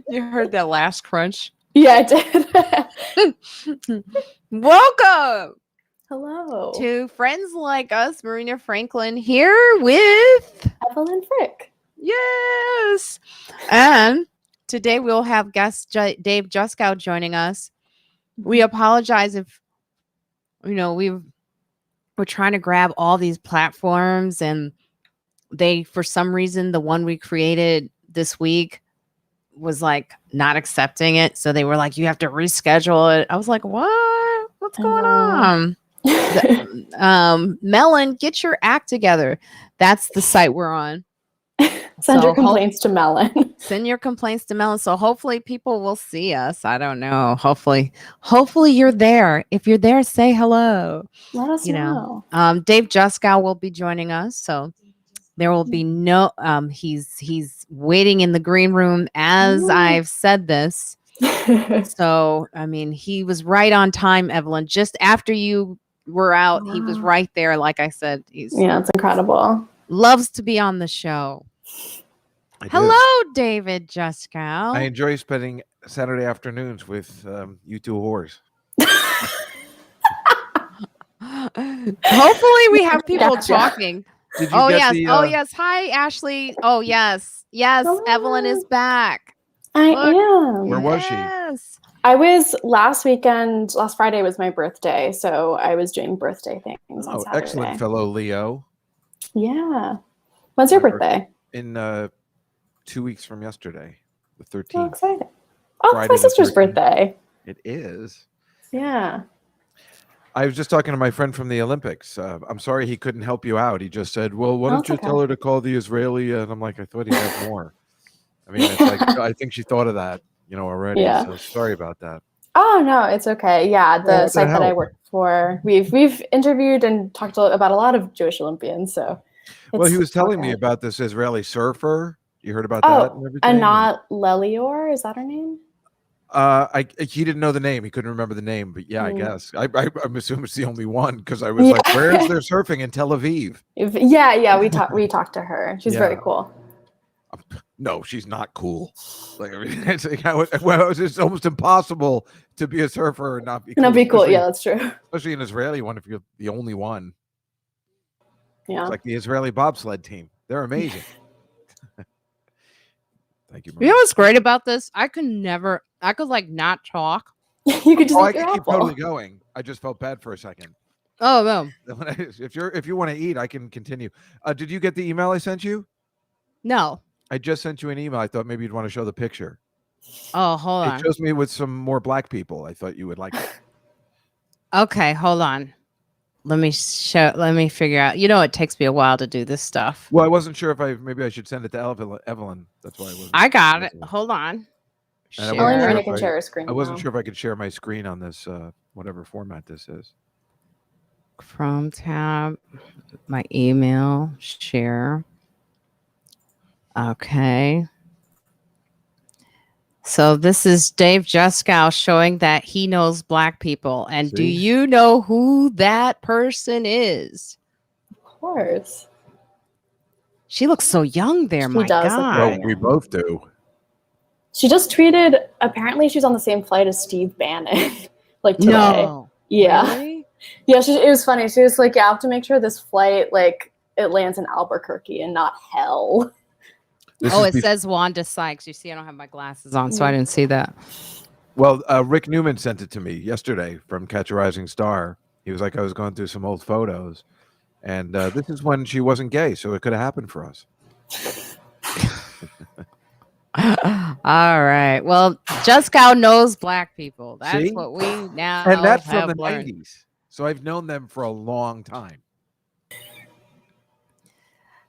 You heard that last crunch? Yeah, I did. Welcome Hello. to Friends Like Us. Marina Franklin here with Evelyn Frick. Yes. And today we'll have guest Dave Juskow joining us. We apologize if we're trying to grab all these platforms and they, for some reason, the one we created this week was like not accepting it. So they were like, you have to reschedule it. I was like, what? What's going on? Melon, get your act together. That's the site we're on. Send your complaints to Melon. Send your complaints to Melon. So hopefully people will see us. I don't know. Hopefully you're there. If you're there, say hello. Let us know. Dave Juskow will be joining us. So there will be no he's waiting in the green room as I've said this. So I mean, he was right on time, Evelyn. Just after you were out, he was right there. Like I said, it's incredible. Loves to be on the show. Hello, David Juskow. I enjoy spending Saturday afternoons with you two whores. Hopefully we have people talking. Yes. Yes. Hi, Ashley. Oh, yes. Yes. Hello. Evelyn is back. I am. Where was she? I was last Friday was my birthday. So I was doing birthday things. Oh, excellent, fellow Leo. Yeah. When's your birthday? In 2 weeks from yesterday, the 13th. Oh, excited. Oh, it's my sister's birthday. It is. Yeah. I was just talking to my friend from the Olympics. I'm sorry he couldn't help you out. He just said, well, why don't you tell her to call the Israeli? And I'm like, I thought he had more. I mean, it's like, I think she thought of that, already. Yeah. So sorry about that. Oh, no, it's okay. Yeah, the site that I work for, we've interviewed and talked about a lot of Jewish Olympians. So, well, he was telling me about this Israeli surfer. You heard about that? And everything? Anat Lelior, is that her name? He didn't know the name. He couldn't remember the name, but yeah, I guess. I'm assuming it's the only one because I was like, where is there surfing in Tel Aviv? Yeah. We talked to her. She's very cool. No, she's not cool. Like, I mean, it's almost impossible to be a surfer and not be cool. Not be cool. Yeah, that's true. Especially an Israeli one if you're the only one. Yeah. It's like the Israeli bobsled team. They're amazing. Thank you. You know what's great about this? I could not talk. You could just I could keep totally going. I just felt bad for a second. Oh no. If you want to eat, I can continue. Did you get the email I sent you? No. I just sent you an email. I thought maybe you'd want to show the picture. Oh, hold on. It shows me with some more black people. I thought you would like it. Okay, hold on. Let me figure out. It takes me a while to do this stuff. Well, I wasn't sure if maybe I should send it to Evelyn. That's why I wasn't. I got it. Hold on. Only Marina can share her screen. I wasn't sure if I could share my screen on this, whatever format this is. Chrome tab, my email, share. Okay. So this is Dave Juskow showing that he knows black people. And do you know who that person is? Of course. She looks so young there, my God. Well, we both do. She just tweeted, apparently she's on the same flight as Steve Bannon. Like today. No. Yeah. Really? Yeah, it was funny. She was like, I have to make sure this flight, it lands in Albuquerque and not hell. It says Wanda Sykes. You see, I don't have my glasses on, so I didn't see that. Well, Rick Newman sent it to me yesterday from Catch a Rising Star. He was like, I was going through some old photos, and this is when she wasn't gay, so it could have happened for us. All right. Well, Juskow knows black people. That's what we now and that's have from the learned. 90s. So I've known them for a long time.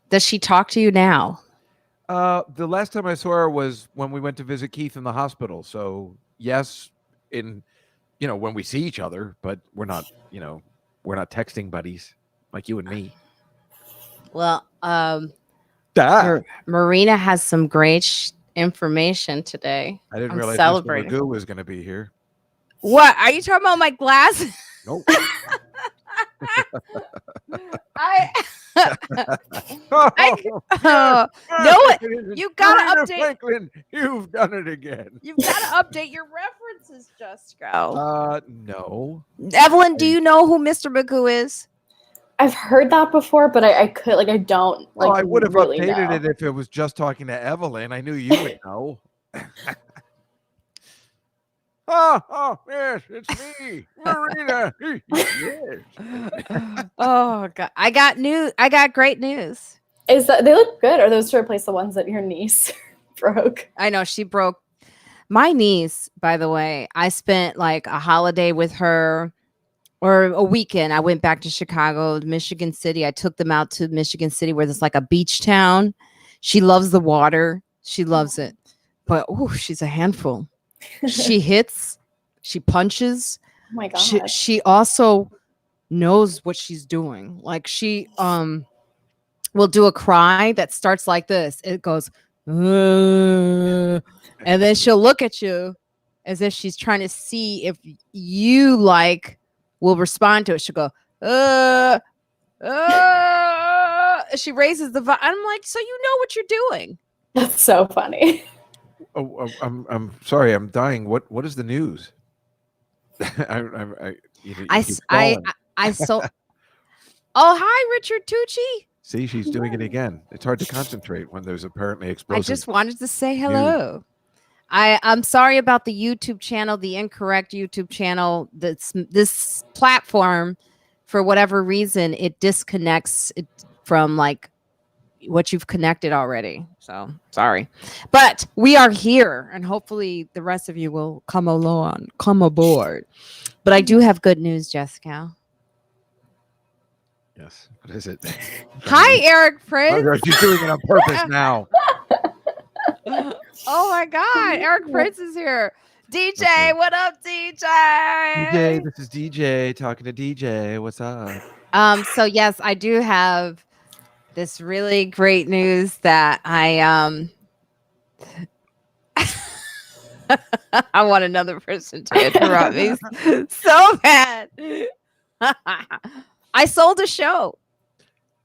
Does she talk to you now? The last time I saw her was when we went to visit Keith in the hospital. So yes, when we see each other, but we're not texting buddies like you and me. Well, Marina has some great information today. I didn't realize Mr. Magoo was going to be here. What? Are you talking about my glasses? Nope. You gotta Marina update. Franklin, you've done it again. You've got to update your references, Juskow. No. Evelyn, do you know who Mr. Magoo is? I've heard that before, but I could I don't like. Well, I would have really updated know. it if it was just talking to Evelyn. I knew you would know. Oh, yes, it's me, Marina. Yes. Oh God, I got great news. Is that they look good? Are those to replace the ones that your niece broke? I know she broke my niece, by the way. I spent like a holiday with her, or a weekend. I went back to Chicago, Michigan City. I took them out to Michigan City, where there's like a beach town. She loves the water. She loves it. But she's a handful. She hits, she punches. Oh my God. She also knows what she's doing. Like she will do a cry that starts like this. It goes, and then she'll look at you as if she's trying to see if you will respond to it. She'll go, she raises the voice. I'm like, so you know what you're doing. That's so funny. Oh, I'm sorry. I'm dying. What is the news? I saw. Oh, hi, Richard Tucci. See, she's doing it again. It's hard to concentrate when there's apparently explosive. I just wanted to say hello. I'm sorry about the YouTube channel, the incorrect YouTube channel. This platform, for whatever reason, it disconnects it from what you've connected already. So sorry, but we are here, and hopefully the rest of you will come aboard. But I do have good news, Jessica. Yes. What is it? Hi, Eric Prince. She's doing it on purpose now. Oh my God, Eric Prince is here. DJ, what up, DJ? DJ, this is DJ talking to DJ. What's up? So yes, I do have this really great news that I I want another person to interrupt me so bad. I sold a show.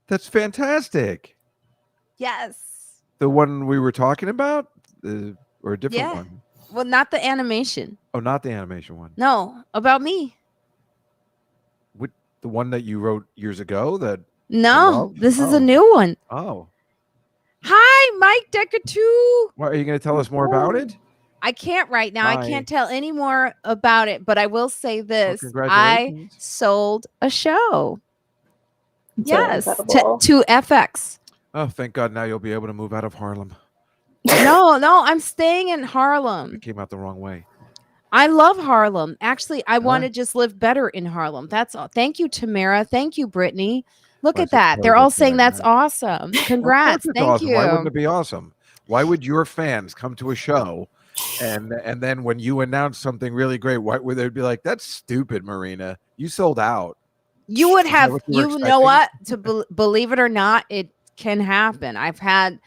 That's fantastic. Yes. The one we were talking about, or a different one? Well, not the animation. Oh, not the animation one. No, about me. The one that you wrote years ago? No, this is a new one. Oh. Hi, Mike Decatur. Well, are you going to tell us more about it? I can't right now. Hi. I can't tell any more about it, but I will say this. Well, I sold a show. Yes, to FX. Oh, thank God. Now you'll be able to move out of Harlem. No, I'm staying in Harlem. It came out the wrong way. I love Harlem. Actually, I want to just live better in Harlem. That's all. Thank you, Tamara. Thank you, Brittany. Look at that. They're all saying that's awesome. Congrats. Thank you. Why wouldn't it be awesome? Why would your fans come to a show and then when you announce something really great, why would they be like, that's stupid, Marina? You sold out. You would have, you know what? To believe it or not, it can happen. I've had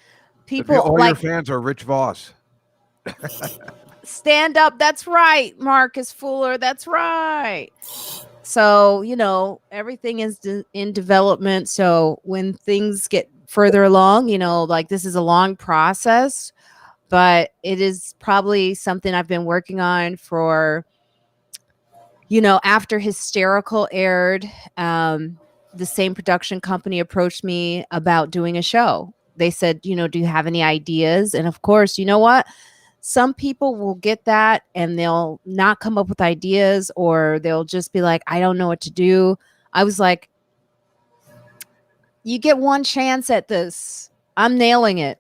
people all your fans are Rich Voss. Stand up. That's right. Marcus Fuller. That's right. So, everything is in development. So when things get further along, this is a long process, but it is probably something I've been working on for, after Hysterical aired, the same production company approached me about doing a show. They said, do you have any ideas? And of course, you know what? Some people will get that and they'll not come up with ideas, or they'll just be like, I don't know what to do. I was like, you get one chance at this. I'm nailing it.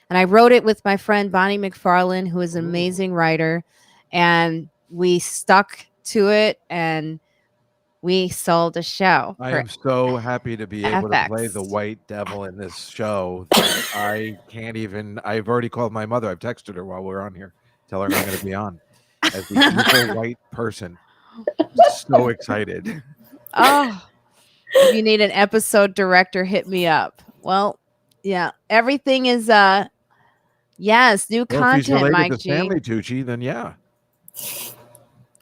And I wrote it with my friend Bonnie McFarlane, who is an amazing writer. And we stuck to it and we sold a show. I am so happy to be able to play the white devil in this show. I can't even. I've already called my mother. I've texted her while we're on here. Tell her I'm going to be on as the evil white person. So excited. Oh, if you need an episode director, hit me up. Well, yeah, everything is yes, new content, Mike G. Stanley Tucci, then yeah.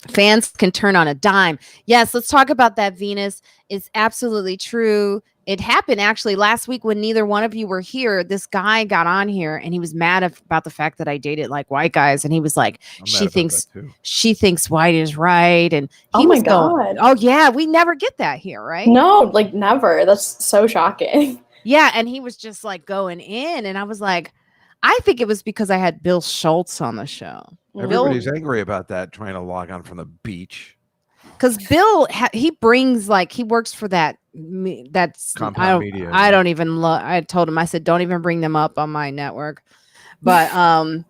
Fans can turn on a dime. Yes, let's talk about that, Venus. It's absolutely true. It happened actually last week when neither one of you were here. This guy got on here and he was mad about the fact that I dated like white guys, and he was like, she thinks white is right, and he was going, oh yeah, we never get that here, right? No, like never. That's so shocking. Yeah, and he was just like going in, and I was like, I think it was because I had Bill Schultz on the show. Everybody's angry about that, trying to log on from the beach. Because Bill, he brings like, he works for that's Compound Media. I don't even look. I told him, I said, don't even bring them up on my network. But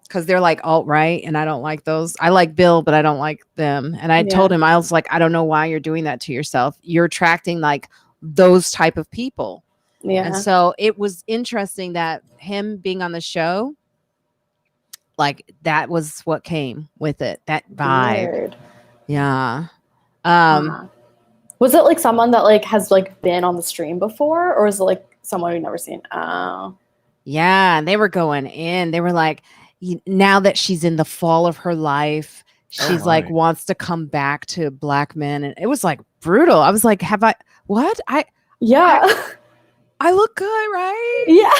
because they're like alt-right, and I don't like those. I like Bill, but I don't like them. And I told him, I was like, I don't know why you're doing that to yourself. You're attracting like those type of people. Yeah. And so it was interesting that him being on the show, like that was what came with it. That vibe. Weird. Yeah. Was it like someone that like has like been on the stream before, or is it like someone we've never seen? Oh. Yeah, and they were going in. They were like, now that she's in the fall of her life, she's like wants to come back to Black men, and it was like brutal. I was like, I look good, right? Yeah,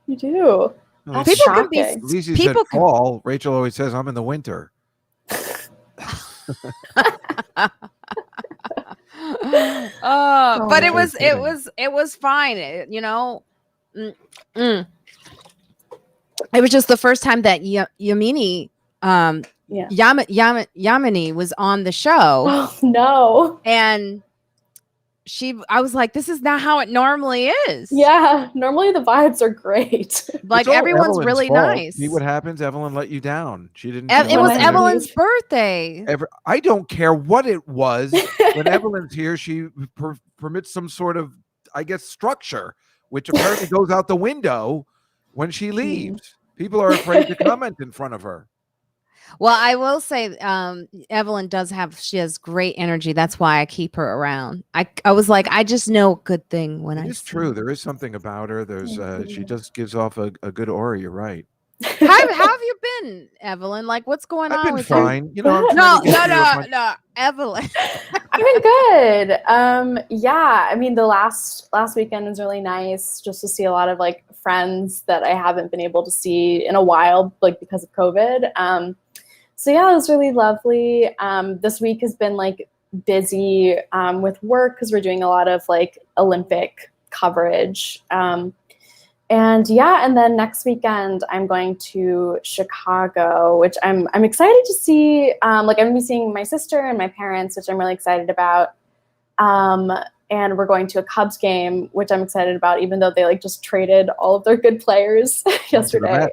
you do. No, people can be. At least you said fall. Rachel always says I'm in the winter. But it was fine. It was just the first time that Yamini Yamini was on the show. Oh no. And I was like, this is not how it normally is. Yeah, normally the vibes are great. Like everyone's really nice. See what happens? Evelyn let you down. She didn't. It was Evelyn's birthday. I don't care what it was. When Evelyn's here, she permits some sort of, I guess, structure, which apparently goes out the window when she leaves. People are afraid to comment in front of her. Well, I will say, Evelyn she has great energy. That's why I keep her around. I was like, I just know a good thing when It's true. There is something about her. She just gives off a good aura. You're right. How have you been, Evelyn? Like, what's going on with fine. you? No, Evelyn. I've been good. Yeah, I mean, the last weekend was really nice, just to see a lot of like friends that I haven't been able to see in a while, like because of COVID. So yeah, it was really lovely. This week has been like busy with work because we're doing a lot of like Olympic coverage. And then next weekend I'm going to Chicago, which I'm excited to see. Like I'm gonna be seeing my sister and my parents, which I'm really excited about. And we're going to a Cubs game, which I'm excited about, even though they like just traded all of their good players yesterday.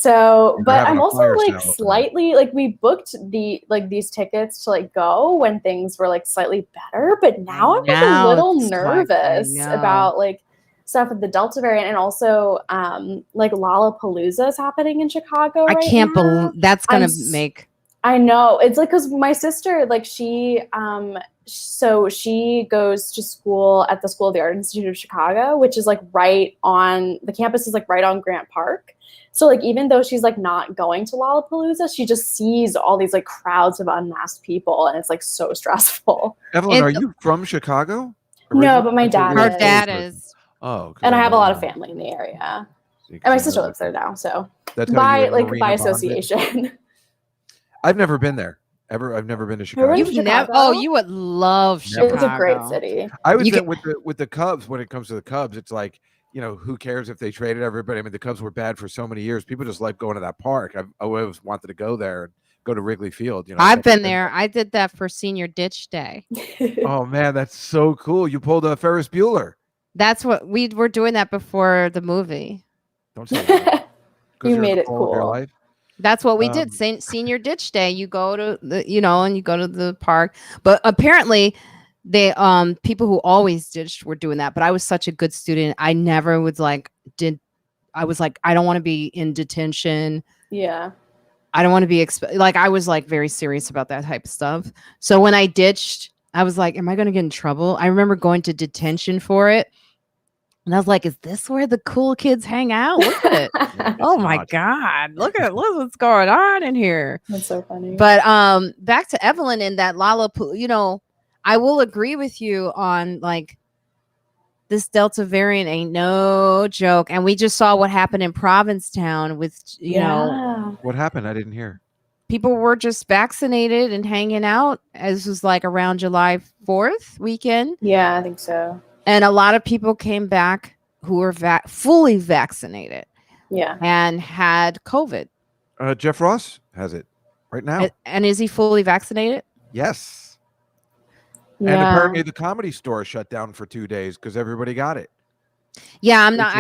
But I'm also like slightly like, we booked these tickets to like go when things were like slightly better, but now I'm like a little nervous about like stuff with the Delta variant, and also like Lollapalooza is happening in Chicago. I can't believe that's gonna make. I know, it's like, because my sister, like she goes to school at the School of the Art Institute of Chicago, which is like right on the campus, is like right on Grant Park. So like, even though she's like not going to Lollapalooza, she just sees all these like crowds of unmasked people, and it's like so stressful. Evelyn, are you from Chicago? No, but my dad. Her dad is. Oh, and I have a lot of family in the area, and my sister lives there now. So by association. I've never been there. I've never been to Chicago. You would love Chicago. It's a great city. I would say with the Cubs, when it comes to the Cubs, it's like, who cares if they traded everybody? I mean, the Cubs were bad for so many years. People just like going to that park. I've always wanted to go there and go to Wrigley Field. I've been there. I did that for senior ditch day. Oh man, that's so cool! You pulled a Ferris Bueller. That's what we were doing that before the movie. Don't say that. You made it cool. That's what we did. Senior ditch day. You go to and you go to the park. But apparently, they people who always ditched were doing that. But I was such a good student. I never was like I was like, I don't want to be in detention. Yeah. I don't want to be I was like very serious about that type of stuff. So when I ditched, I was like, am I going to get in trouble? I remember going to detention for it. And I was like, is this where the cool kids hang out? Look at it. Oh my not. God. Look what's going on in here. That's so funny. But back to Evelyn in that Lollapalooza, I will agree with you on like this Delta variant ain't no joke. And we just saw what happened in Provincetown with, you know, What happened? I didn't hear. people were just vaccinated and hanging out. As was like around July 4th weekend. Yeah, I think so. And a lot of people came back who were fully vaccinated. Yeah. And had COVID. Jeff Ross has it right now. And is he fully vaccinated? Yes. Yeah. And apparently the Comedy Store shut down for 2 days because everybody got it. Yeah, I'm not.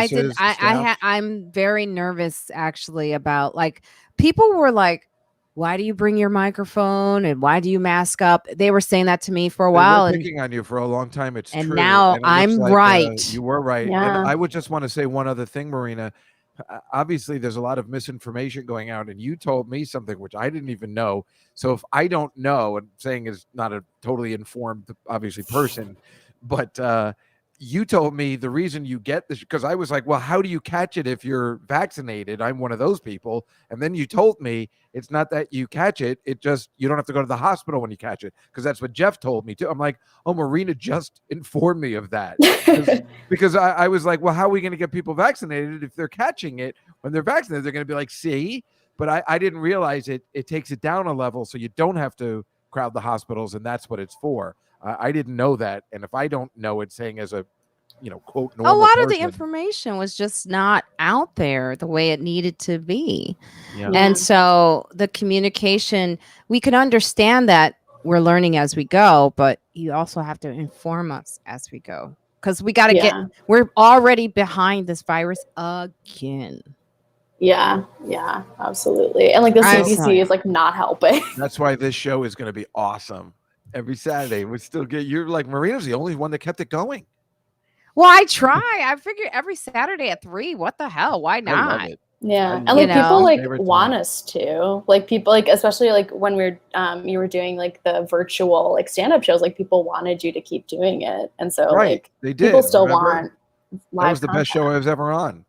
I'm very nervous actually about like people were like, why do you bring your microphone and why do you mask up? They were saying that to me for a while. They were picking on you for a long time. It's and true. Now and I'm like, right. You were right. Yeah. And I would just want to say one other thing, Marina. Obviously, there's a lot of misinformation going out, and you told me something which I didn't even know. So if I don't know, and saying is not a totally informed, obviously, person, but you told me the reason you get this, because I was like, well, how do you catch it if you're vaccinated? I'm one of those people. And then you told me it's not that you catch it. It just, you don't have to go to the hospital when you catch it. Because that's what Jeff told me too. I'm like, oh, Marina just informed me of that. Because I was like, well, how are we going to get people vaccinated if they're catching it when they're vaccinated? They're going to be like, see, but I didn't realize it takes it down a level. So you don't have to crowd the hospitals. And that's what it's for. I didn't know that. And if I don't know it, saying as a, quote, normal a lot person, of the information was just not out there the way it needed to be. Yeah. And so the communication, we can understand that we're learning as we go, but you also have to inform us as we go. Because we got to we're already behind this virus again. Yeah, absolutely. And like the CDC is like not helping. That's why this show is going to be awesome. Every Saturday, we still get, you're like, Marina's the only one that kept it going. Well, I try. I figure every Saturday at 3. What the hell? Why not? I love it. Yeah, and like people like want us to, like people like, especially like when we're you were doing like the virtual like stand-up shows, like people wanted you to keep doing it, and so like they did. People still want live. That was the best show I was ever on.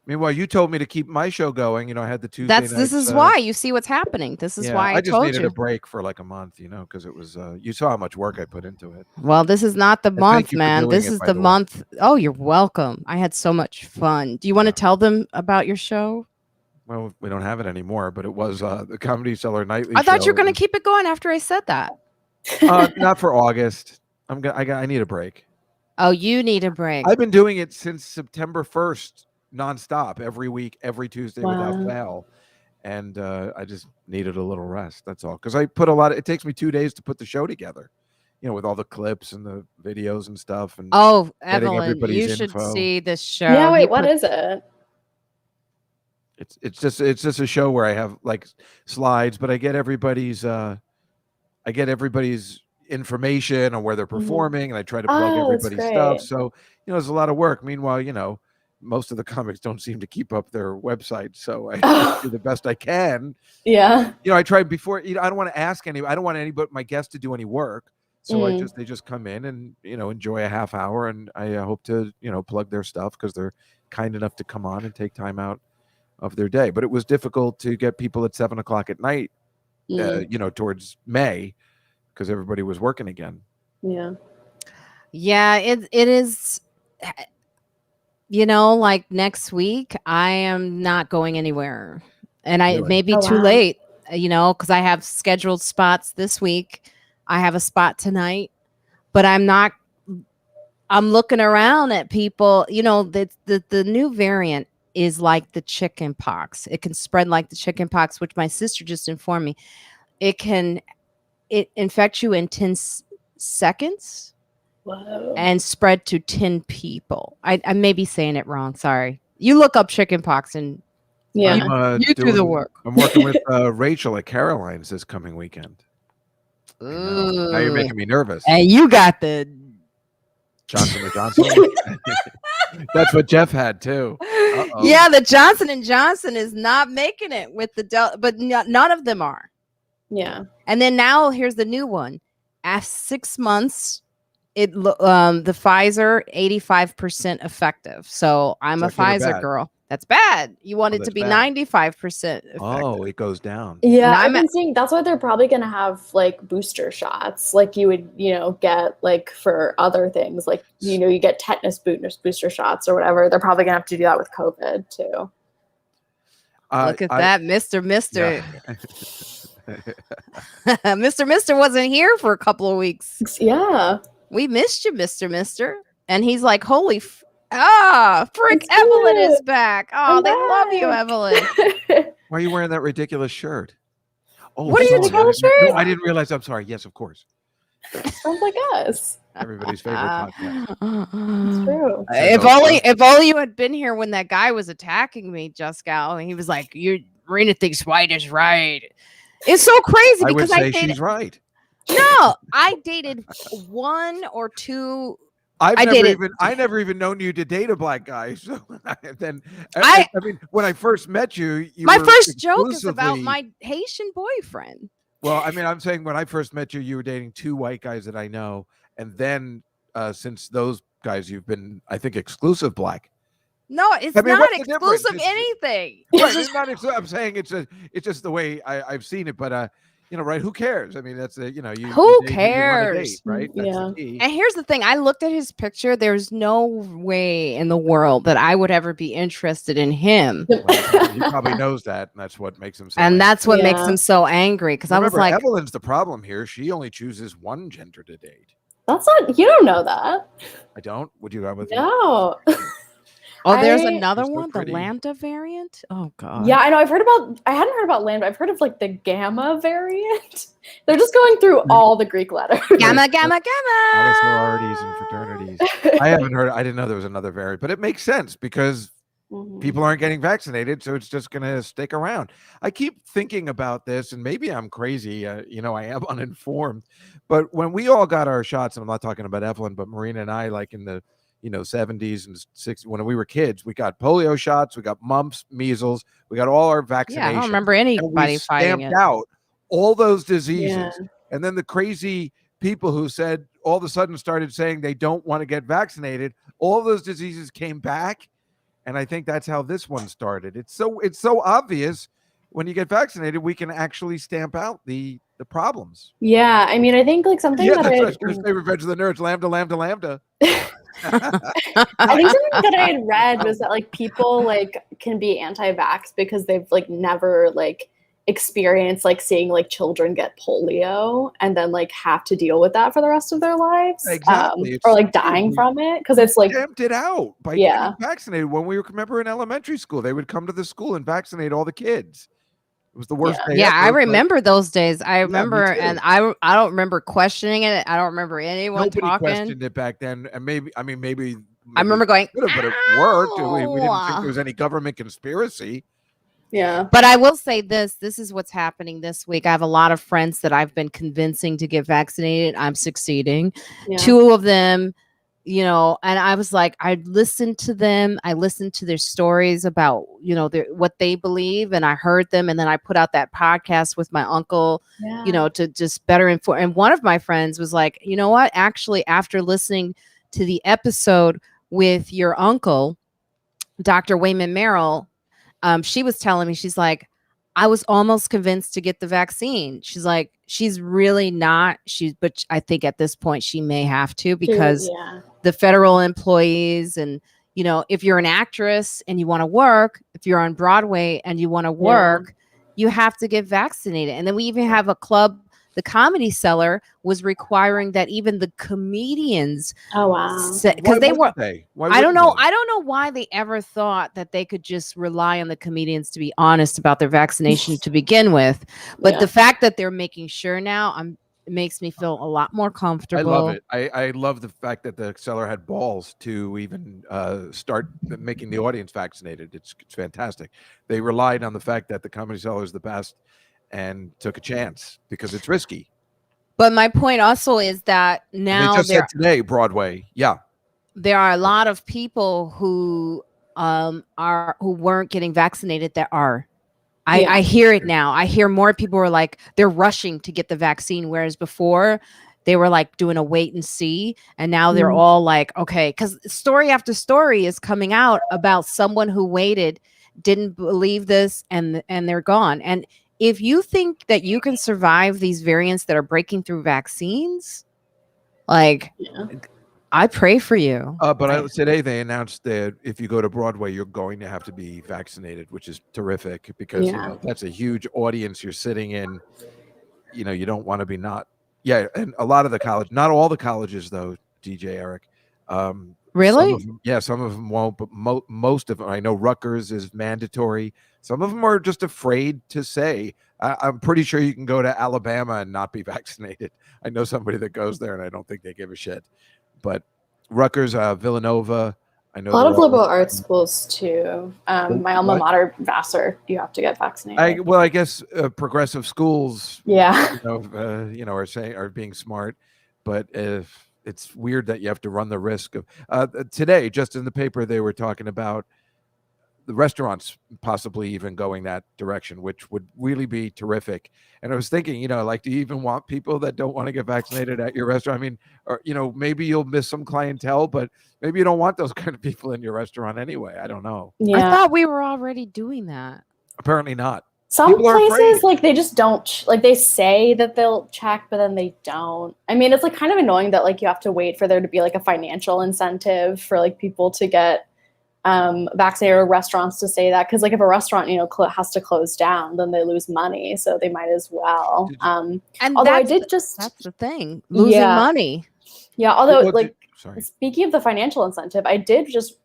Meanwhile, you told me to keep my show going. I had the Tuesday nights. This is why you see what's happening. This is why I just told needed you a break for like a month, because it was. You saw how much work I put into it. Well, this is not the month, man. This is the month. Oh, you're welcome. I had so much fun. Do you want to tell them about your show? Well, we don't have it anymore, but it was the Comedy Cellar Nightly. I thought you were going to keep it going after I said that. Not for August. I need a break. Oh, you need a break. I've been doing it since September 1st. Nonstop, every week, every Tuesday without fail, and I just needed a little rest. That's all, because I put it takes me 2 days to put the show together, with all the clips and the videos and stuff. And Evelyn, you should see this show. Yeah, wait, what is it? It's just a show where I have like slides, but I get everybody's information on where they're performing, and I try to plug everybody's stuff. So there's a lot of work. Meanwhile, most of the comics don't seem to keep up their website, so I do the best I can. Yeah. I tried before. I don't want to ask I don't want anybody, my guests, to do any work. So they just come in and enjoy a half hour, and I hope to plug their stuff because they're kind enough to come on and take time out of their day. But it was difficult to get people at 7:00 at night, towards May, because everybody was working again. Yeah. Yeah, it is. Like next week, I am not going anywhere, and it may be too late, because I have scheduled spots this week. I have a spot tonight, but I'm looking around at people. The new variant is like the chicken pox. It can spread like the chicken pox, which my sister just informed me. It infects you in 10 seconds. Whoa. And spread to 10 people. I may be saying it wrong. Sorry. You look up chicken pox and you do the work. I'm working with Rachel at Caroline's this coming weekend. Ooh. Now you're making me nervous. And you got the Johnson & Johnson. That's what Jeff had too. Uh-oh. Yeah, the Johnson & Johnson is not making it with the but none of them are. Yeah. And then now here's the new one. After 6 months the Pfizer 85% effective. So I'm a Is that good or Pfizer bad? girl. That's bad. You want it to that's be bad. 95% effective. Oh, it goes down. Yeah, And I've I'm been seeing that's why they're probably gonna have like booster shots, like you would, get like for other things, like you get tetanus booster shots or whatever. They're probably gonna have to do that with COVID too. Look at that, Mr. Mr. wasn't here for a couple of weeks. Yeah. We missed you, Mr. And he's like, holy Frick, It's Evelyn cute. is back. Oh, I'm they love you, back. Evelyn. Why are you wearing that ridiculous shirt? Oh, What are you sorry. talking No, about? I didn't realize. I'm sorry. Yes, of course. Sounds like us. Everybody's favorite podcast. It's true. If only you had been here when that guy was attacking me, Juskow, and he was like, Marina thinks white is right. It's so crazy I would because say she's right. No, I dated one or two. I never even known you to date a black guy. So then, I mean, when I first met you, my first joke is about my Haitian boyfriend. Well, I mean, I'm saying when I first met you, you were dating two white guys that I know, and then since those guys, you've been, I think, exclusive black. No, it's not exclusive anything. Right, it's not exclusive. I'm saying it's just the way I've seen it, but right? Who cares? I mean, that's who cares, right? That's the key. And here's the thing: I looked at his picture. There's no way in the world that I would ever be interested in him. Well, he probably knows that, and that's what makes him. That's what makes him so angry. Because I was like, Evelyn's the problem here. She only chooses one gender to date. That's not. You don't know that. I don't. Would you go with? No. Oh, there's another one, the Lambda variant. Oh God. Yeah, I know. I hadn't heard about Lambda. I've heard of like the Gamma variant. They're just going through all the Greek letters. Gamma. All the sororities and fraternities. I didn't know there was another variant, but it makes sense because people aren't getting vaccinated, so it's just going to stick around. I keep thinking about this, and maybe I'm crazy. I am uninformed, but when we all got our shots, and I'm not talking about Evelyn, but Marina and I, like in the 70s and 60s, when we were kids, we got polio shots, we got mumps, measles, we got all our vaccinations. Yeah, I don't remember anybody fighting it. Out all those diseases, and then the crazy people who said all of a sudden started saying they don't want to get vaccinated. All those diseases came back, and I think that's how this one started. It's so obvious when you get vaccinated, we can actually stamp out the problems. Yeah, I mean, I think like something that Revenge of the Nerds, lambda. I think something that I had read was that like people like can be anti-vax because they've like never like experienced like seeing like children get polio and then like have to deal with that for the rest of their lives. Exactly. Or like dying from it because it's like stamped it out by getting vaccinated. When we remember in elementary school, they would come to the school and vaccinate all the kids. It was the worst day ever. I remember those days. I remember, and I don't remember questioning it. I don't remember anyone talking. Questioned it back then, and maybe I remember going, but it worked. We didn't think there was any government conspiracy. Yeah, but I will say this is what's happening this week. I have a lot of friends that I've been convincing to get vaccinated. I'm succeeding. Two of them, and I was like, I listened to them. I listened to their stories about, what they believe. And I heard them. And then I put out that podcast with my uncle, to just better inform. And one of my friends was like, you know what? Actually, after listening to the episode with your uncle, Dr. Wayman Merrill, she was telling me, she's like, I was almost convinced to get the vaccine. She's like, she's really not. But I think at this point she may have to because the federal employees and, if you're an actress and you want to work, if you're on Broadway and you want to work, you have to get vaccinated. And then we even have a club. The Comedy Cellar was requiring that even the comedians. Oh wow! Because they were. I don't know. I don't know why they ever thought that they could just rely on the comedians to be honest about their vaccination to begin with. But the fact that they're making sure now, it makes me feel a lot more comfortable. I love it. I love the fact that the Cellar had balls to even start making the audience vaccinated. It's fantastic. They relied on the fact that the Comedy Cellar is the best. And took a chance because it's risky. But my point also is that now they just said today, Broadway, there are a lot of people who weren't getting vaccinated that are. I hear it now. I hear more people are like they're rushing to get the vaccine, whereas before they were like doing a wait and see, and now they're all like, okay, because story after story is coming out about someone who waited, didn't believe this, and they're gone. And if you think that you can survive these variants that are breaking through vaccines, like, I pray for you. But today they announced that if you go to Broadway, you're going to have to be vaccinated, which is terrific because that's a huge audience you're sitting in. You don't want to be not. Yeah, and a lot of the college, not all the colleges though, DJ Eric. Really? Some of them won't, but most of them. I know Rutgers is mandatory. Some of them are just afraid to say. I'm pretty sure you can go to Alabama and not be vaccinated. I know somebody that goes there, and I don't think they give a shit. But Rutgers, Villanova, I know a lot of liberal arts schools too. My alma mater, Vassar, you have to get vaccinated. I guess progressive schools, are being smart, but it's weird that you have to run the risk of. Today, just in the paper, they were talking about the restaurants possibly even going that direction, which would really be terrific. And I was thinking, like, do you even want people that don't want to get vaccinated at your restaurant? I mean, or, maybe you'll miss some clientele, but maybe you don't want those kind of people in your restaurant anyway. I don't know. Yeah. I thought we were already doing that. Apparently not. Some places, like, they just don't, like, they say that they'll check, but then they don't. I mean, it's, like, kind of annoying that, like, you have to wait for there to be, like, a financial incentive for, like, people to get vaccinated, or restaurants to say that, because like if a restaurant has to close down, then they lose money, so they might as well. And although that's the thing, losing money. Yeah, although speaking of the financial incentive, I did just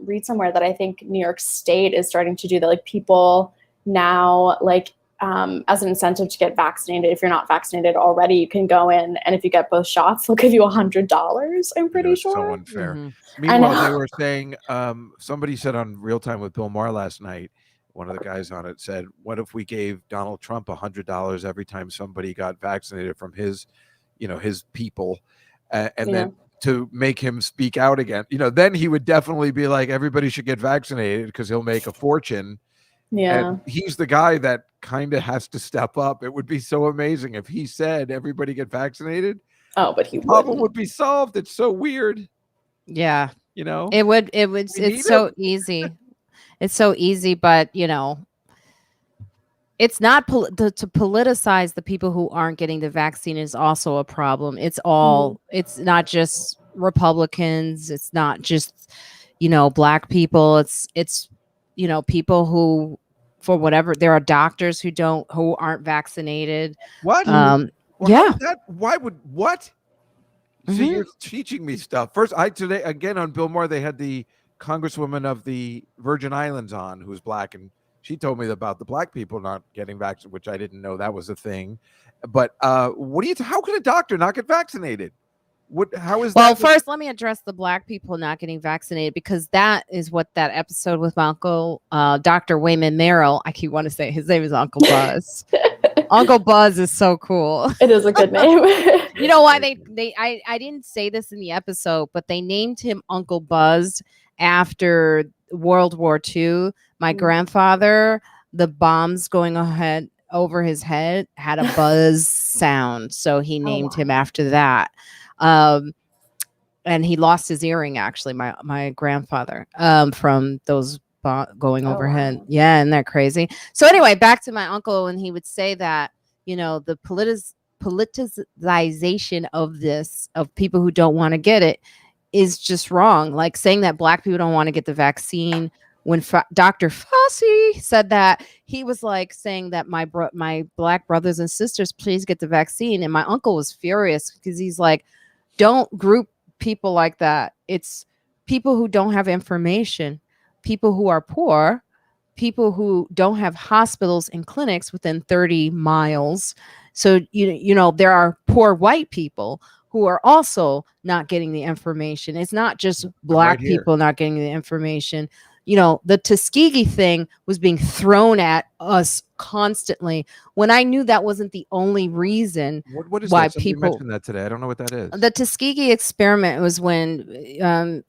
read somewhere that I think New York State is starting to do that. Like people now, like as an incentive to get vaccinated, if you're not vaccinated already, you can go in, and if you get both shots, they'll give you $100. I'm pretty sure. So unfair. Meanwhile, they were saying, somebody said on Real Time with Bill Maher last night, one of the guys on it said, what if we gave Donald Trump $100 every time somebody got vaccinated from his people, and then to make him speak out again, then he would definitely be like, everybody should get vaccinated because he'll make a fortune. Yeah. And he's the guy that kind of has to step up. It would be so amazing if he said everybody get vaccinated. Oh, but he problem would be solved. It's so weird. Yeah. It would it's so easy. It's so easy, but it's not to politicize the people who aren't getting the vaccine is also a problem. It's all it's not just Republicans, it's not just black people, it's people who, for whatever, there are doctors who aren't vaccinated. What? What? So you're teaching me stuff. First, today again on Bill Maher, they had the Congresswoman of the Virgin Islands on, who's black, and she told me about the black people not getting vaccinated, which I didn't know that was a thing. But how can a doctor not get vaccinated? How is that? Well, first, let me address the black people not getting vaccinated, because that is what that episode with my uncle, Dr. Wayman Merrill, I keep wanting to say his name is Uncle Buzz. Uncle Buzz is so cool. It is a good name. You know why I didn't say this in the episode, but they named him Uncle Buzz after World War II. My grandfather, the bombs going ahead over his head had a buzz sound, so he named him after that. And he lost his earring, actually, my grandfather, from those going overhead. Wow. Yeah, isn't that crazy? So anyway, back to my uncle, and he would say that the politicization of this, of people who don't want to get it, is just wrong. Like saying that black people don't want to get the vaccine. When Dr. Fauci said that, he was like saying that my black brothers and sisters, please get the vaccine. And my uncle was furious because he's like, don't group people like that. It's people who don't have information, people who are poor, people who don't have hospitals and clinics within 30 miles. So, there are poor white people who are also not getting the information. It's not just black people not getting the information. The Tuskegee thing was being thrown at us constantly when I knew that wasn't the only reason what is why that? people mentioned that today. I don't know what that is. The Tuskegee Experiment was when,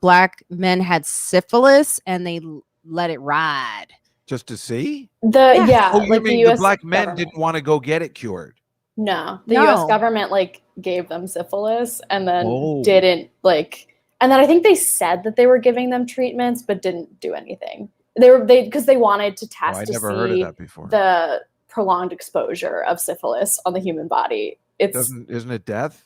black men had syphilis and they let it ride. Just to see? Oh, you mean the black men didn't want to go get it cured? No, the U.S. government like gave them syphilis and then didn't like, and then I think they said that they were giving them treatments, but didn't do anything. They because they wanted to test to never heard of see that before. The prolonged exposure of syphilis on the human body. Isn't it death?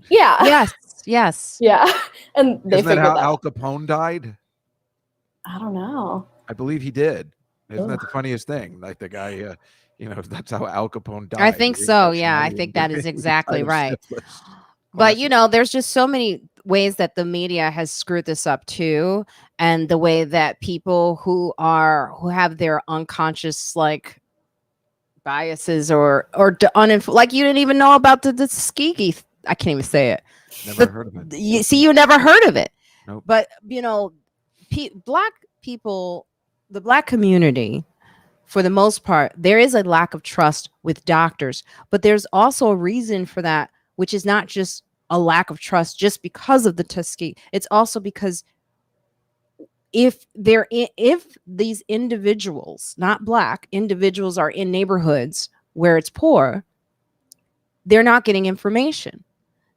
Yeah. Yes. Yeah. And they Isn't that how that. Al Capone died? I don't know. I believe he did. Isn't that the funniest thing? Like the guy, that's how Al Capone died. I think so. Yeah, I think that is exactly right. But there's just so many ways that the media has screwed this up too, and the way that people who have their unconscious like biases or like you didn't even know about the Tuskegee. I can't even say it. Never heard of it. You never heard of it. Nope. But Black people, the Black community, for the most part, there is a lack of trust with doctors, but there's also a reason for that, which is not just a lack of trust just because of the Tuskegee. It's also because if these individuals, not Black individuals, are in neighborhoods where it's poor, they're not getting information.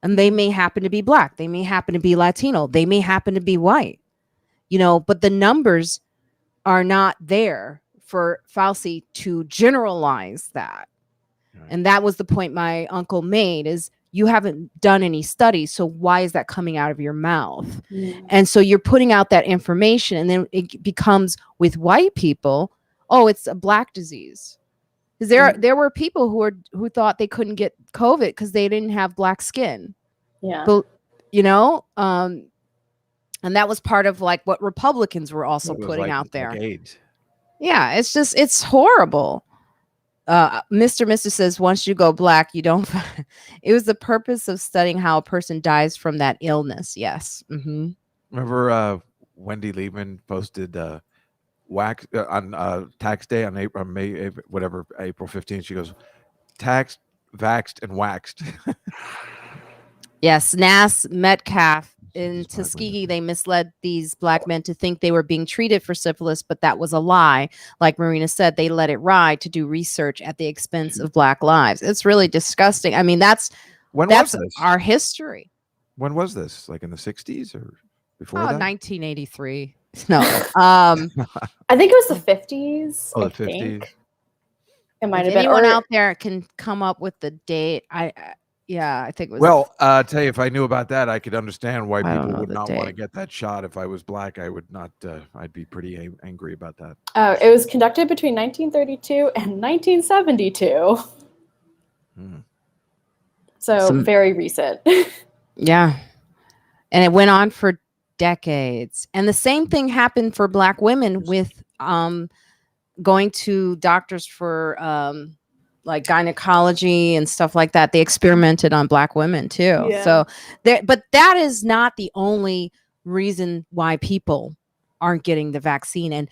And they may happen to be Black, they may happen to be Latino, they may happen to be white, but the numbers are not there for Fauci to generalize that. Right. And that was the point my uncle made, is you haven't done any studies, so why is that coming out of your mouth? Mm. And so you're putting out that information, and then it becomes with white people, oh, it's a Black disease. Because there were people who thought they couldn't get COVID because they didn't have Black skin. Yeah. But, and that was part of like what Republicans were also putting out there. Like AIDS. Yeah, it's horrible. Mr. says, once you go Black, you don't. It was the purpose of studying how a person dies from that illness. Yes. Mm-hmm. Remember Wendy Liebman posted wax on tax day on April 15th. She goes, taxed, vaxxed, and waxed. Yes, Nass Metcalf in Tuskegee, they misled these Black men to think they were being treated for syphilis, but that was a lie. Like Marina said, they let it ride to do research at the expense of Black lives. It's really disgusting. I mean, that's our history. When was this? Like in the 60s or before that? 1983. No. I think it was the 50s. Oh, the 50s. It might have been. Anyone or out there can come up with the date. I think it was. Well, tell you, if I knew about that, I could understand why people would not want to get that shot. If I was Black, I would not. I'd be pretty angry about that. It was conducted between 1932 and 1972. So very recent. Yeah, and it went on for decades. And the same thing happened for Black women with going to doctors for like gynecology and stuff like that. They experimented on Black women too. Yeah. So but that is not the only reason why people aren't getting the vaccine. And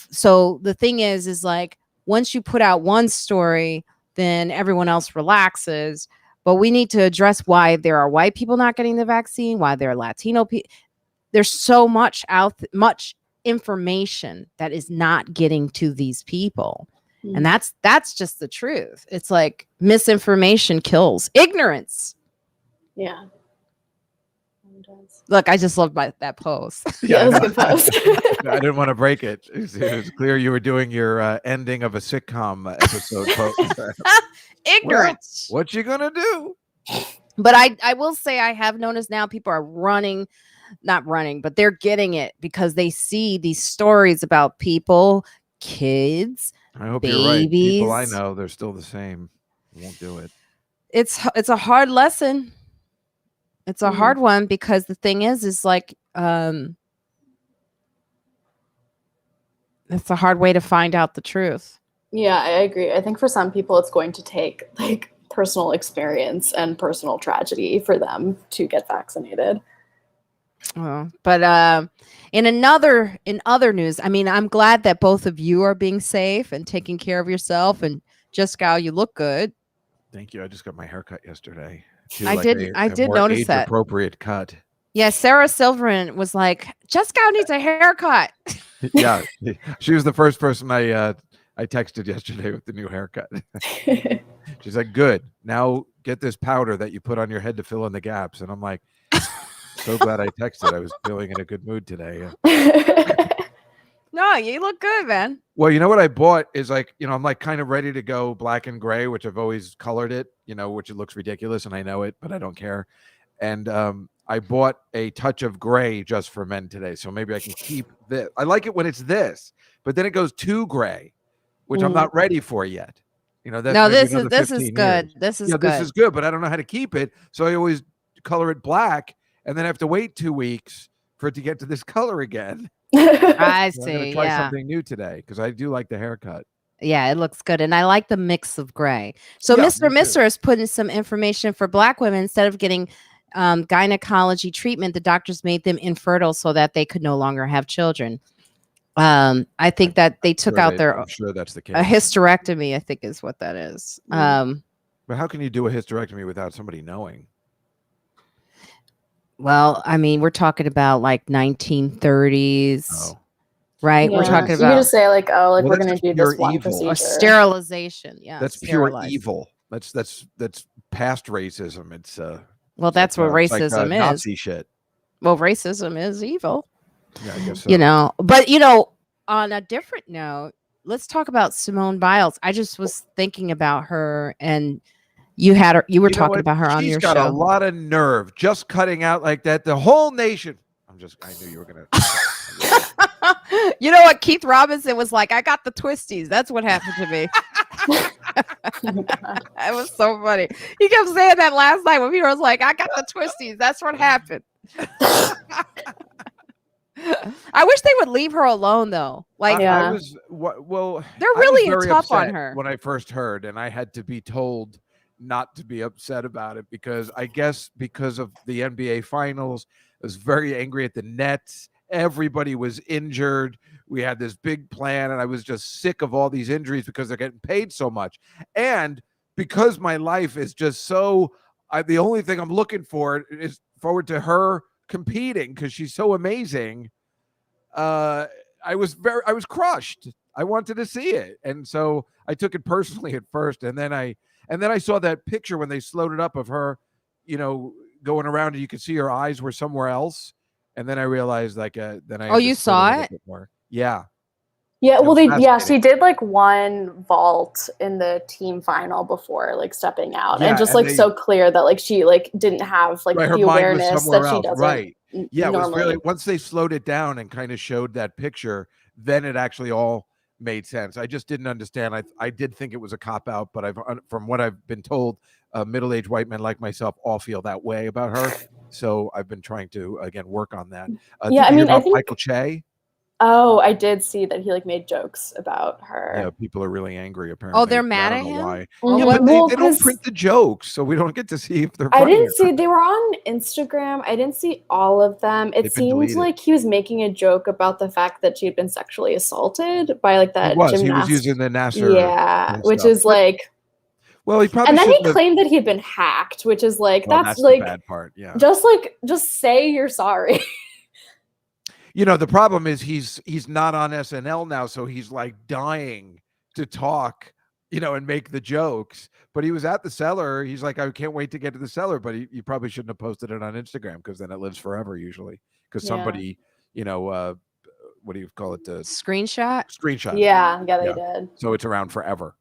so the thing is like, once you put out one story, then everyone else relaxes. But we need to address why there are white people not getting the vaccine, why there are Latino people. There's so much much information that is not getting to these people. And that's just the truth. It's like misinformation kills ignorance. Yeah. Look, I just loved that post. Yeah, it was a good post. I didn't want to break it. It was clear you were doing your ending of a sitcom episode post. Ignorance. Well, what you gonna do? But I will say I have noticed now people are not running, but they're getting it because they see these stories about people, kids. I hope babies. You're right. People I know, they're still the same. They won't do it. It's a hard lesson. It's a hard one because the thing is like it's a hard way to find out the truth. Yeah, I agree. I think for some people it's going to take like personal experience and personal tragedy for them to get vaccinated. But in other news, I mean, I'm glad that both of you are being safe and taking care of yourself. And Juskow, you look good. Thank you. I just got my haircut yesterday. I did notice that. Appropriate cut. Yeah, Sarah Silverman was like, Juskow needs a haircut. Yeah, she was the first person I I texted yesterday with the new haircut. She's like, good. Now get this powder that you put on your head to fill in the gaps. And I'm like, so glad I texted. I was feeling in a good mood today. No, you look good, man. Well, you know what I bought is like, I'm like kind of ready to go black and gray, which I've always colored it, which it looks ridiculous and I know it, but I don't care. And I bought a touch of gray just for men today. So maybe I can keep this. I like it when it's this, but then it goes too gray, which I'm not ready for yet. That's no, this is good. Years. This is good. This is good, but I don't know how to keep it. So I always color it black and then I have to wait 2 weeks for it to get to this color again. I see. I'm gonna try something new today because I do like the haircut. Yeah, it looks good. And I like the mix of gray. So Mr. Mister has put in some information for Black women. Instead of getting gynecology treatment, the doctors made them infertile so that they could no longer have children. I think that they took out their I'm sure that's the case. A hysterectomy, I think is what that is. But how can you do a hysterectomy without somebody knowing? Well, I mean, we're talking about like 1930s, right? Yeah. We're talking You about can just say like, we're going to do this one procedure. Or sterilization. Yeah, that's pure evil. That's past racism. It's well, that's what racism is. Nazi shit. Well, racism is evil. Yeah, I guess so. But on a different note, let's talk about Simone Biles. I just was thinking about her, and you were talking about her on your show. She's got a lot of nerve, just cutting out like that. The whole nation. I knew you were gonna. You know what? Keith Robinson was like, I got the twisties. That's what happened to me. It was so funny. He kept saying that last night when Peter was like, I got the twisties. That's what happened. I wish they would leave her alone, though. Like, I was well. They're really tough on her. When I first heard, and I had to be told not to be upset about it because I guess because of the NBA Finals, I was very angry at the Nets. Everybody was injured. We had this big plan, and I was just sick of all these injuries because they're getting paid so much, and because my life is just so. The only thing I'm looking for is forward to her competing because she's so amazing. I was crushed. I wanted to see it, and so I took it personally at first, and then I saw that picture when they slowed it up of her, going around, and you could see her eyes were somewhere else, and then I realized then I you saw it? More. Yeah. Yeah, well, she did like one vault in the team final before like stepping out, and just like so clear that like she like didn't have like the awareness that she doesn't. Right. Yeah, it was really once they slowed it down and kind of showed that picture, then it actually all made sense. I just didn't understand. I did think it was a cop out, but from what I've been told, middle-aged white men like myself all feel that way about her. So I've been trying to again work on that. I think Michael Che. Oh, I did see that he like made jokes about her. Yeah, people are really angry apparently. Oh, they're mad at him? Why. Mm-hmm. Yeah, but they don't print the jokes, so we don't get to see if they're funny. I didn't see, they were on Instagram. I didn't see all of them. It seemed like he was making a joke about the fact that she had been sexually assaulted by like that gymnast. He was using the Nasser. Yeah, which is like. Well, he probably. And then he claimed that he had been hacked, which is like, that's like the bad part. Yeah. Just say you're sorry. The problem is he's not on SNL now, so he's like dying to talk, and make the jokes. But he was at the cellar. He's like, I can't wait to get to the cellar. But you probably shouldn't have posted it on Instagram because then it lives forever usually. Because somebody, what do you call it? Screenshot. Yeah, they did. So it's around forever.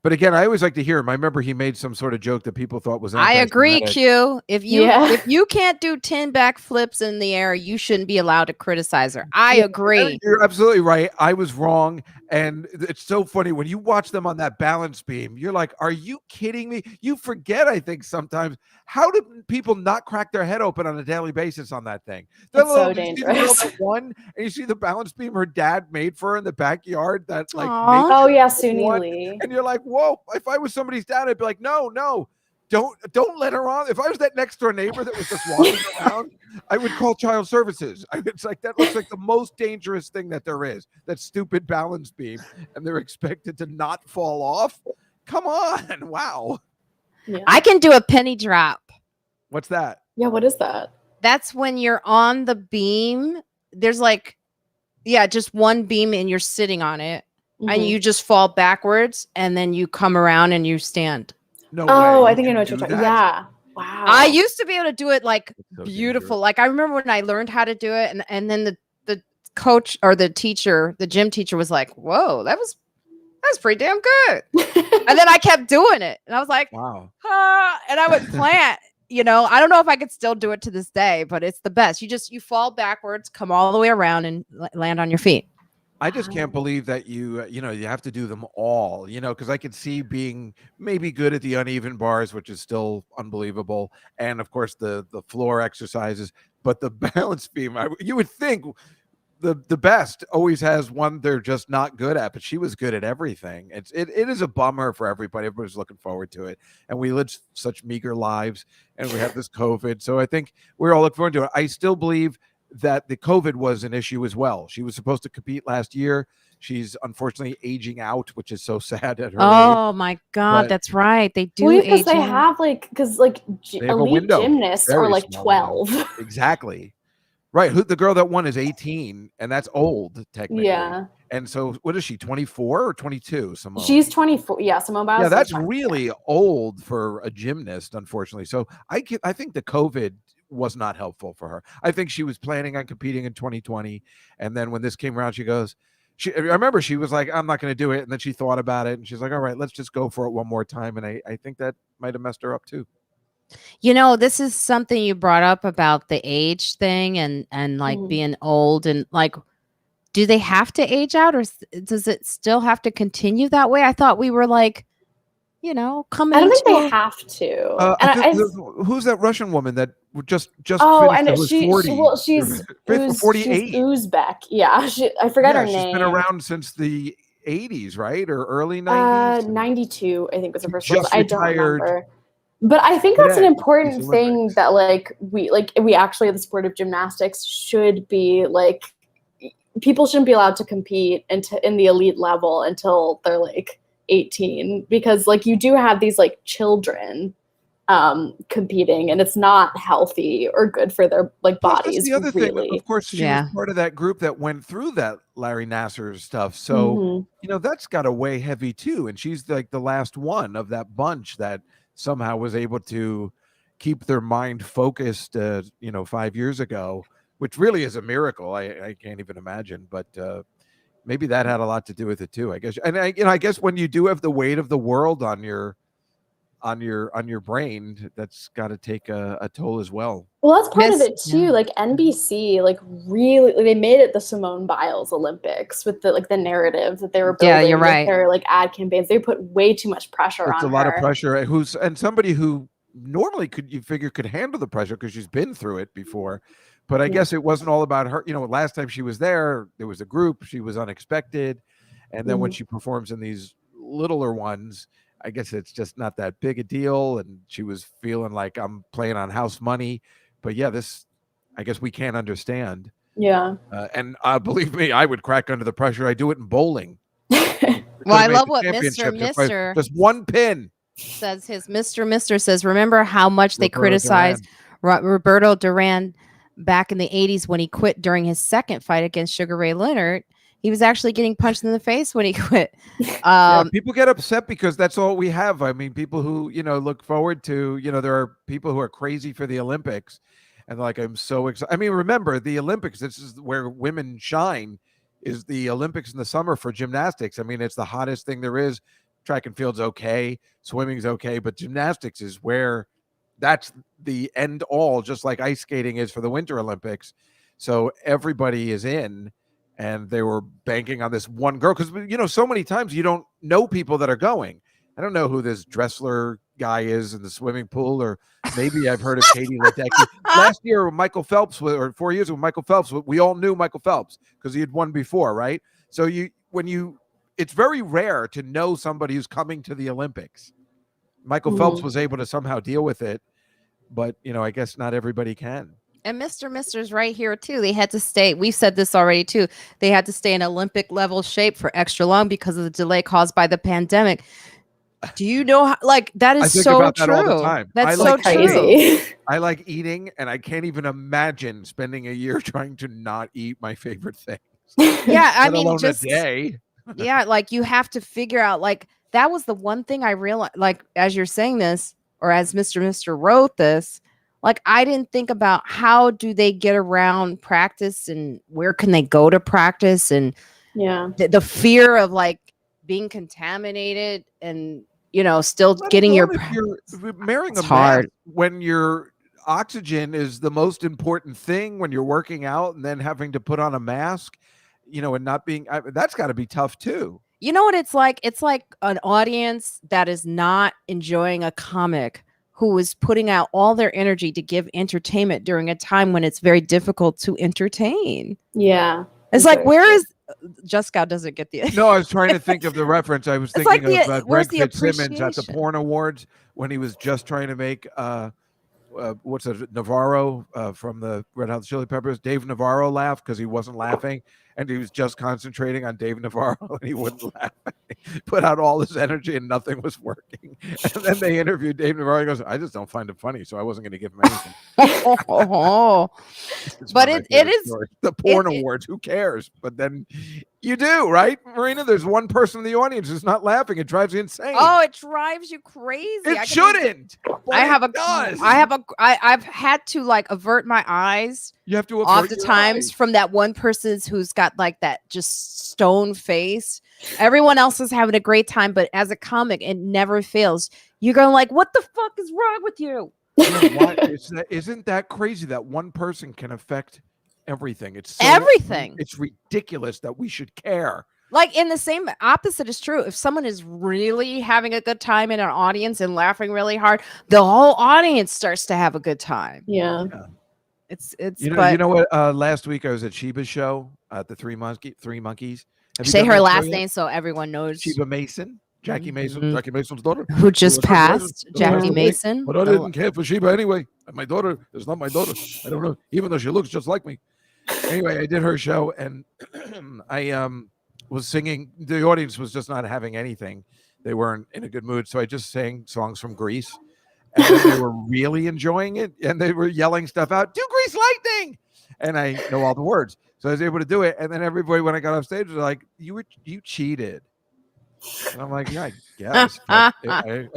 But again, I always like to hear him. I remember he made some sort of joke that people thought was. I agree, Q. If you can't do 10 backflips in the air, you shouldn't be allowed to criticize her. I agree. You're absolutely right. I was wrong, and it's so funny when you watch them on that balance beam. You're like, "Are you kidding me?" You forget. I think sometimes how do people not crack their head open on a daily basis on that thing? It's so dangerous. One, and you see the balance beam her dad made for her in the backyard. That like, Suni Lee, and you're like. Whoa, if I was somebody's dad, I'd be like, no, don't let her on. If I was that next door neighbor that was just walking around, I would call child services. It's like, that looks like the most dangerous thing that there is, that stupid balance beam, and they're expected to not fall off. Come on. Wow. Yeah. I can do a penny drop. What's that? Yeah, what is that? That's when you're on the beam. There's like, just one beam and you're sitting on it. and you just fall backwards and then you come around and you stand. No Oh, way. I think I know what you're talking. Yeah. Wow. I used to be able to do it like so beautiful. dangerous. Like I remember when I learned how to do it, and then the coach or the teacher, the gym teacher, was like, "Whoa, that's pretty damn good." And then I kept doing it, and I was like, Wow. and I would plant. You know, I don't know if I could still do it to this day, but it's the best. You fall backwards, come all the way around, and land on your feet. I just can't believe that you have to do them all, because I could see being maybe good at the uneven bars, which is still unbelievable. And of course the floor exercises, but the balance beam, you would think the best always has one they're just not good at, but she was good at everything. It is a bummer for everybody. Everybody's looking forward to it. And we live such meager lives and we have this COVID. So I think we're all looking forward to it. I still believe that the COVID was an issue as well. She was supposed to compete last year. She's unfortunately aging out, which is so sad at her age. Oh my God, that's right. They do because they have elite gymnasts are like 12. Exactly. Right. The girl that won is 18, and that's old technically. Yeah. And so what is she, 24 or 22, Simone? She's 24. Yeah, Simone Biles. Yeah, that's really old for a gymnast, unfortunately. So I think the COVID was not helpful for her. I think she was planning on competing in 2020, and then when this came around, I remember she was like, I'm not going to do it, and then she thought about it, and she's like, all right, let's just go for it one more time. And I think that might have messed her up too. This is something you brought up about the age thing and like being old, and like, do they have to age out, or does it still have to continue that way? I thought we were like, coming. I don't think they have to. Who's that Russian woman that just and she's 40? Well, she's 48. She's Uzbek. Yeah, I forgot her name. She's been around since the 80s, right, or early 90s. 92, I think was the first one. I don't remember. But I think that's an important thing that we actually, the sport of gymnastics, should be like, people shouldn't be allowed to compete in the elite level until they're like 18, because like you do have these like children competing, and it's not healthy or good for their like bodies. That's the other really. thing, of course, she was part of that group that went through that Larry Nassar stuff. So that's got to weigh heavy too. And she's like the last one of that bunch that somehow was able to keep their mind focused 5 years ago, which really is a miracle. I can't even imagine, but maybe that had a lot to do with it too, I guess. And I guess when you do have the weight of the world on your brain, that's got to take a toll as well. Well, that's part of it too. Like NBC, like really, they made it the Simone Biles Olympics with the narrative that they were building. Yeah, you're right. Their like ad campaigns, they put way too much pressure on her. It's a lot of pressure. And somebody who normally could handle the pressure because she's been through it before. But I guess it wasn't all about her. Last time she was there was a group. She was unexpected, and then when she performs in these littler ones, I guess it's just not that big a deal. And she was feeling like, I'm playing on house money. But yeah, this, I guess we can't understand. Yeah. And believe me, I would crack under the pressure. I do it in bowling. Well, I love what Mr. Just one pin says. His Mr. says, remember how much they criticized Roberto Duran back in the 80s when he quit during his second fight against Sugar Ray Leonard. He was actually getting punched in the face when he quit. People get upset because that's all we have. I mean, people who, look forward to, there are people who are crazy for the Olympics and like, I'm so excited. I mean, remember the Olympics, this is where women shine, is the Olympics in the summer for gymnastics. I mean, it's the hottest thing there is. Track and field's okay. Swimming's okay. But gymnastics is where that's the end all, just like ice skating is for the Winter Olympics. So everybody is in. And they were banking on this one girl because, so many times you don't know people that are going. I don't know who this Dressler guy is in the swimming pool, or maybe I've heard of Katie Ledecky. Last year, Michael Phelps, or 4 years with Michael Phelps, we all knew Michael Phelps because he had won before, right? So it's very rare to know somebody who's coming to the Olympics. Michael Phelps was able to somehow deal with it, but, I guess not everybody can. And Mr.'s right here too. They had to stay. We've said this already too. They had to stay in Olympic level shape for extra long because of the delay caused by the pandemic. Do you know how, that is so true? That all the time. That's so crazy. I like eating, and I can't even imagine spending a year trying to not eat my favorite things. Yeah, I mean, just a day. Yeah, like you have to figure out, like that was the one thing I realized, like as you're saying this, or as Mr. wrote this, like I didn't think about how do they get around practice and where can they go to practice, and Yeah. the fear of like being contaminated and still Let getting alone your if you're wearing it's a hard. mask when your oxygen is the most important thing when you're working out, and then having to put on a mask, and not being that's got to be tough too. You know what it's like? It's like an audience that is not enjoying a comic who is putting out all their energy to give entertainment during a time when it's very difficult to entertain. Yeah. It's like, where is Juskow doesn't get the No, I was trying to think of the reference. I was It's thinking like of where's Greg the Fitzsimmons at the appreciation? Porn Awards when he was just trying to make what's it, Navarro from the Red Hot Chili Peppers, Dave Navarro laugh because he wasn't laughing, and he was just concentrating on Dave Navarro, and he wouldn't laugh. He put out all his energy, and nothing was working. And then they interviewed Dave Navarro. He goes, "I just don't find it funny, so I wasn't going to give him anything." But it is story. The Porn Awards. Who cares? But then you do, right, Marina? There's one person in the audience who's not laughing. It drives you insane. Oh, it drives you crazy. It shouldn't. I've had to like avert my eyes. You have to oftentimes from that one person's who's got like that just stone face. Everyone else is having a great time, but as a comic, it never fails. You're going like, what the fuck is wrong with you? Isn't that crazy that one person can affect everything? It's everything. It's ridiculous that we should care. Like in the same opposite is true. If someone is really having a good time in an audience and laughing really hard, the whole audience starts to have a good time. Yeah. It's you know what? Last week I was at Sheba's show at the Three Monkeys. Say her last name so everyone knows. Sheba Mason. Jackie Mason, Jackie Mason's daughter, who just passed. Jackie Mason. But I didn't care for Sheba anyway. My daughter is not my daughter. I don't know, even though she looks just like me. Anyway, I did her show, and I was singing. The audience was just not having anything. They weren't in a good mood, so I just sang songs from Grease, and then they were really enjoying it, and they were yelling stuff out. Do Grease Lightning, and I know all the words, so I was able to do it. And then everybody, when I got off stage, was like, "You cheated." And I'm like, yeah, I guess.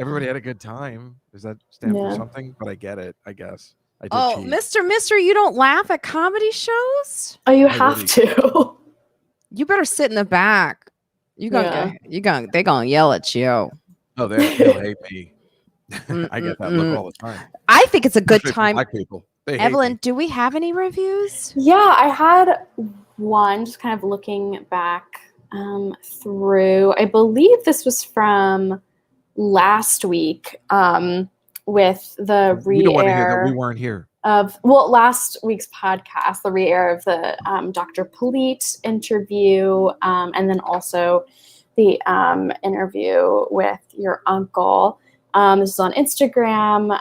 Everybody had a good time. Does that stand for something? But I get it, I guess. I did cheat. Mister, you don't laugh at comedy shows? Oh, you have to. You better sit in the back. They're gonna yell at you. Oh, they'll hate me. I get that look all the time. I think it's a good time. Black people. Evelyn, do we have any reviews? Yeah, I had one, just kind of looking back through. I believe this was from last week with the re-air. We don't want to hear that we weren't here. Last week's podcast, the re-air of the Dr. Polite interview, and then also the interview with your uncle. This is on Instagram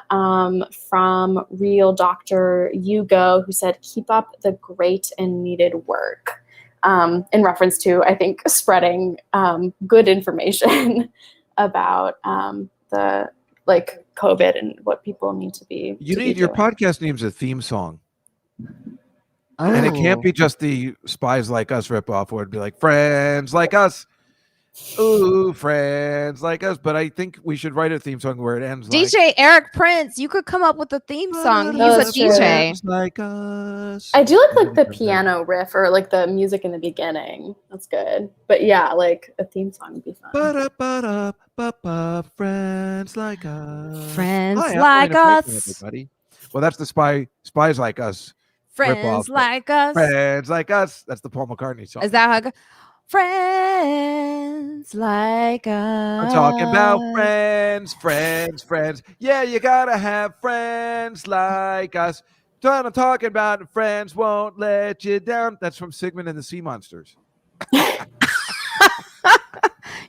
from Real Dr. Hugo, who said, "Keep up the great and needed work." In reference to, I think, spreading good information about the COVID and what people need to be. Your podcast name's a theme song. And it can't be just the Spies Like Us ripoff, or it'd be like Friends Like Us. Ooh, friends like us. But I think we should write a theme song where it ends DJ Eric Prince, you could come up with a theme song. He's a DJ. Like us. I do like the piano riff or like the music in the beginning. That's good. But yeah, like a theme song would be fun. Friends like us. Friends like us. Everybody. Well, that's the Spies Like Us. Friends like us. Friends like us. That's the Paul McCartney song. Is that how? Friends like us. I'm talking about friends. Yeah, you gotta have friends like us. I'm talking about friends won't let you down. That's from Sigmund and the Sea Monsters.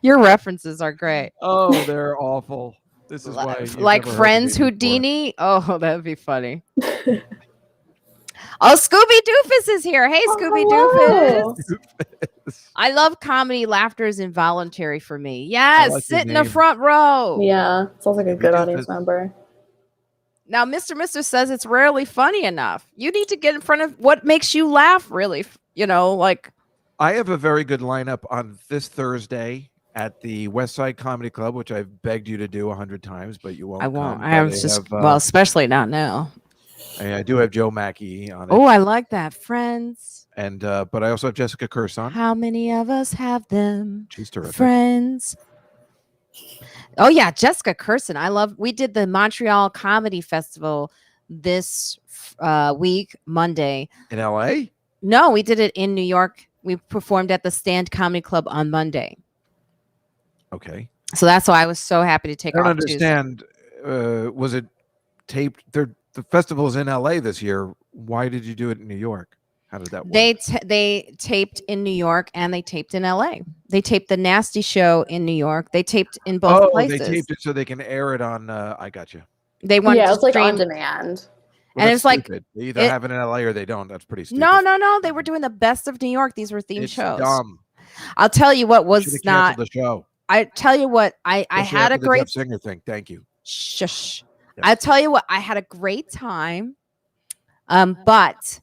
Your references are great. Oh, they're awful. This is why. Like Friends Houdini. Oh, that'd be funny. Oh, Scooby Doofus is here. Hey, Scooby Doofus. I love comedy. Laughter is involuntary for me. Yes, like sit in the front row. Yeah, sounds like a good audience member. Now, Mr. says it's rarely funny enough. You need to get in front of what makes you laugh, really. I have a very good lineup on this Thursday at the West Side Comedy Club, which I've begged you to do 100 times, but you won't. I won't. Come. I was just especially not now. I do have Joe Mackey on it. Oh, I like that. Friends. And but I also have Jessica Kirson. How many of us have them? She's terrific. Friends. Oh yeah, Jessica Kirson. We did the Montreal Comedy Festival this week, Monday. In LA? No, we did it in New York. We performed at the Stand Comedy Club on Monday. Okay. So that's why I was so happy to take off. I don't understand. Was it taped? The festival's in LA this year. Why did you do it in New York? How did that work? They taped in New York and they taped in LA. They taped the Nasty Show in New York. They taped in both places. They taped it so they can air it on. I got you. They wanted it to was like stream on demand. Well, and it's stupid. like They either have it in LA or they don't. That's pretty stupid. No. They were doing the best of New York. These were themed shows. Dumb. I'll tell you what was not the show. I tell you what, I had a great singer thing. Thank you. Shush. Yeah. I tell you what, I had a great time. But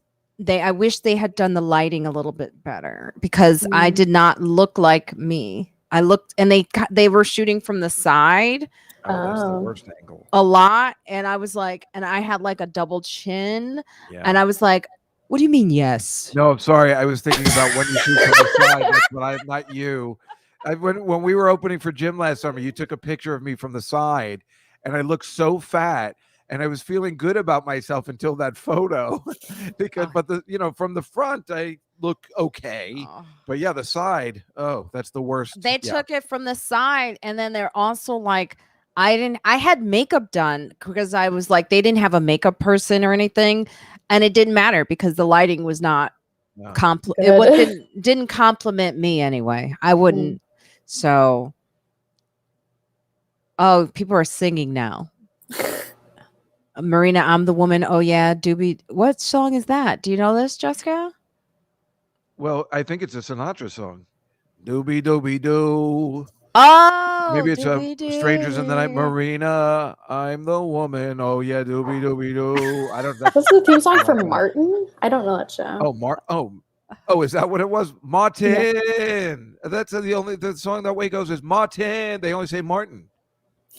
I wish they had done the lighting a little bit better because I did not look like me. I looked, and they were shooting from the side. Oh, that's the worst angle. A lot, and I was like, and I had like a double chin, and I was like, "What do you mean, yes?" No, I'm sorry. I was thinking about when you shoot from the side. That's what not you. When we were opening for Jim last summer, you took a picture of me from the side, and I looked so fat, and I was feeling good about myself until that photo, because from the front I look okay, but yeah, the side, that's the worst. They took it from the side, and then they're also like, I had makeup done because I was like, they didn't have a makeup person or anything, and it didn't matter because the lighting was not it didn't compliment me anyway. I wouldn't. So, people are singing now. Marina, I'm the woman. Oh yeah, Doobie. What song is that? Do you know this, Jessica? Well, I think it's a Sinatra song. Doobie doobie doo. Oh, maybe it's Strangers in the Night. Marina, I'm the woman. Oh yeah, doobie doobie doo. I don't know. That's the theme song from Martin. I don't know that show. Oh, is that what it was? Martin. Yeah. That's the song that way goes is Martin. They only say Martin.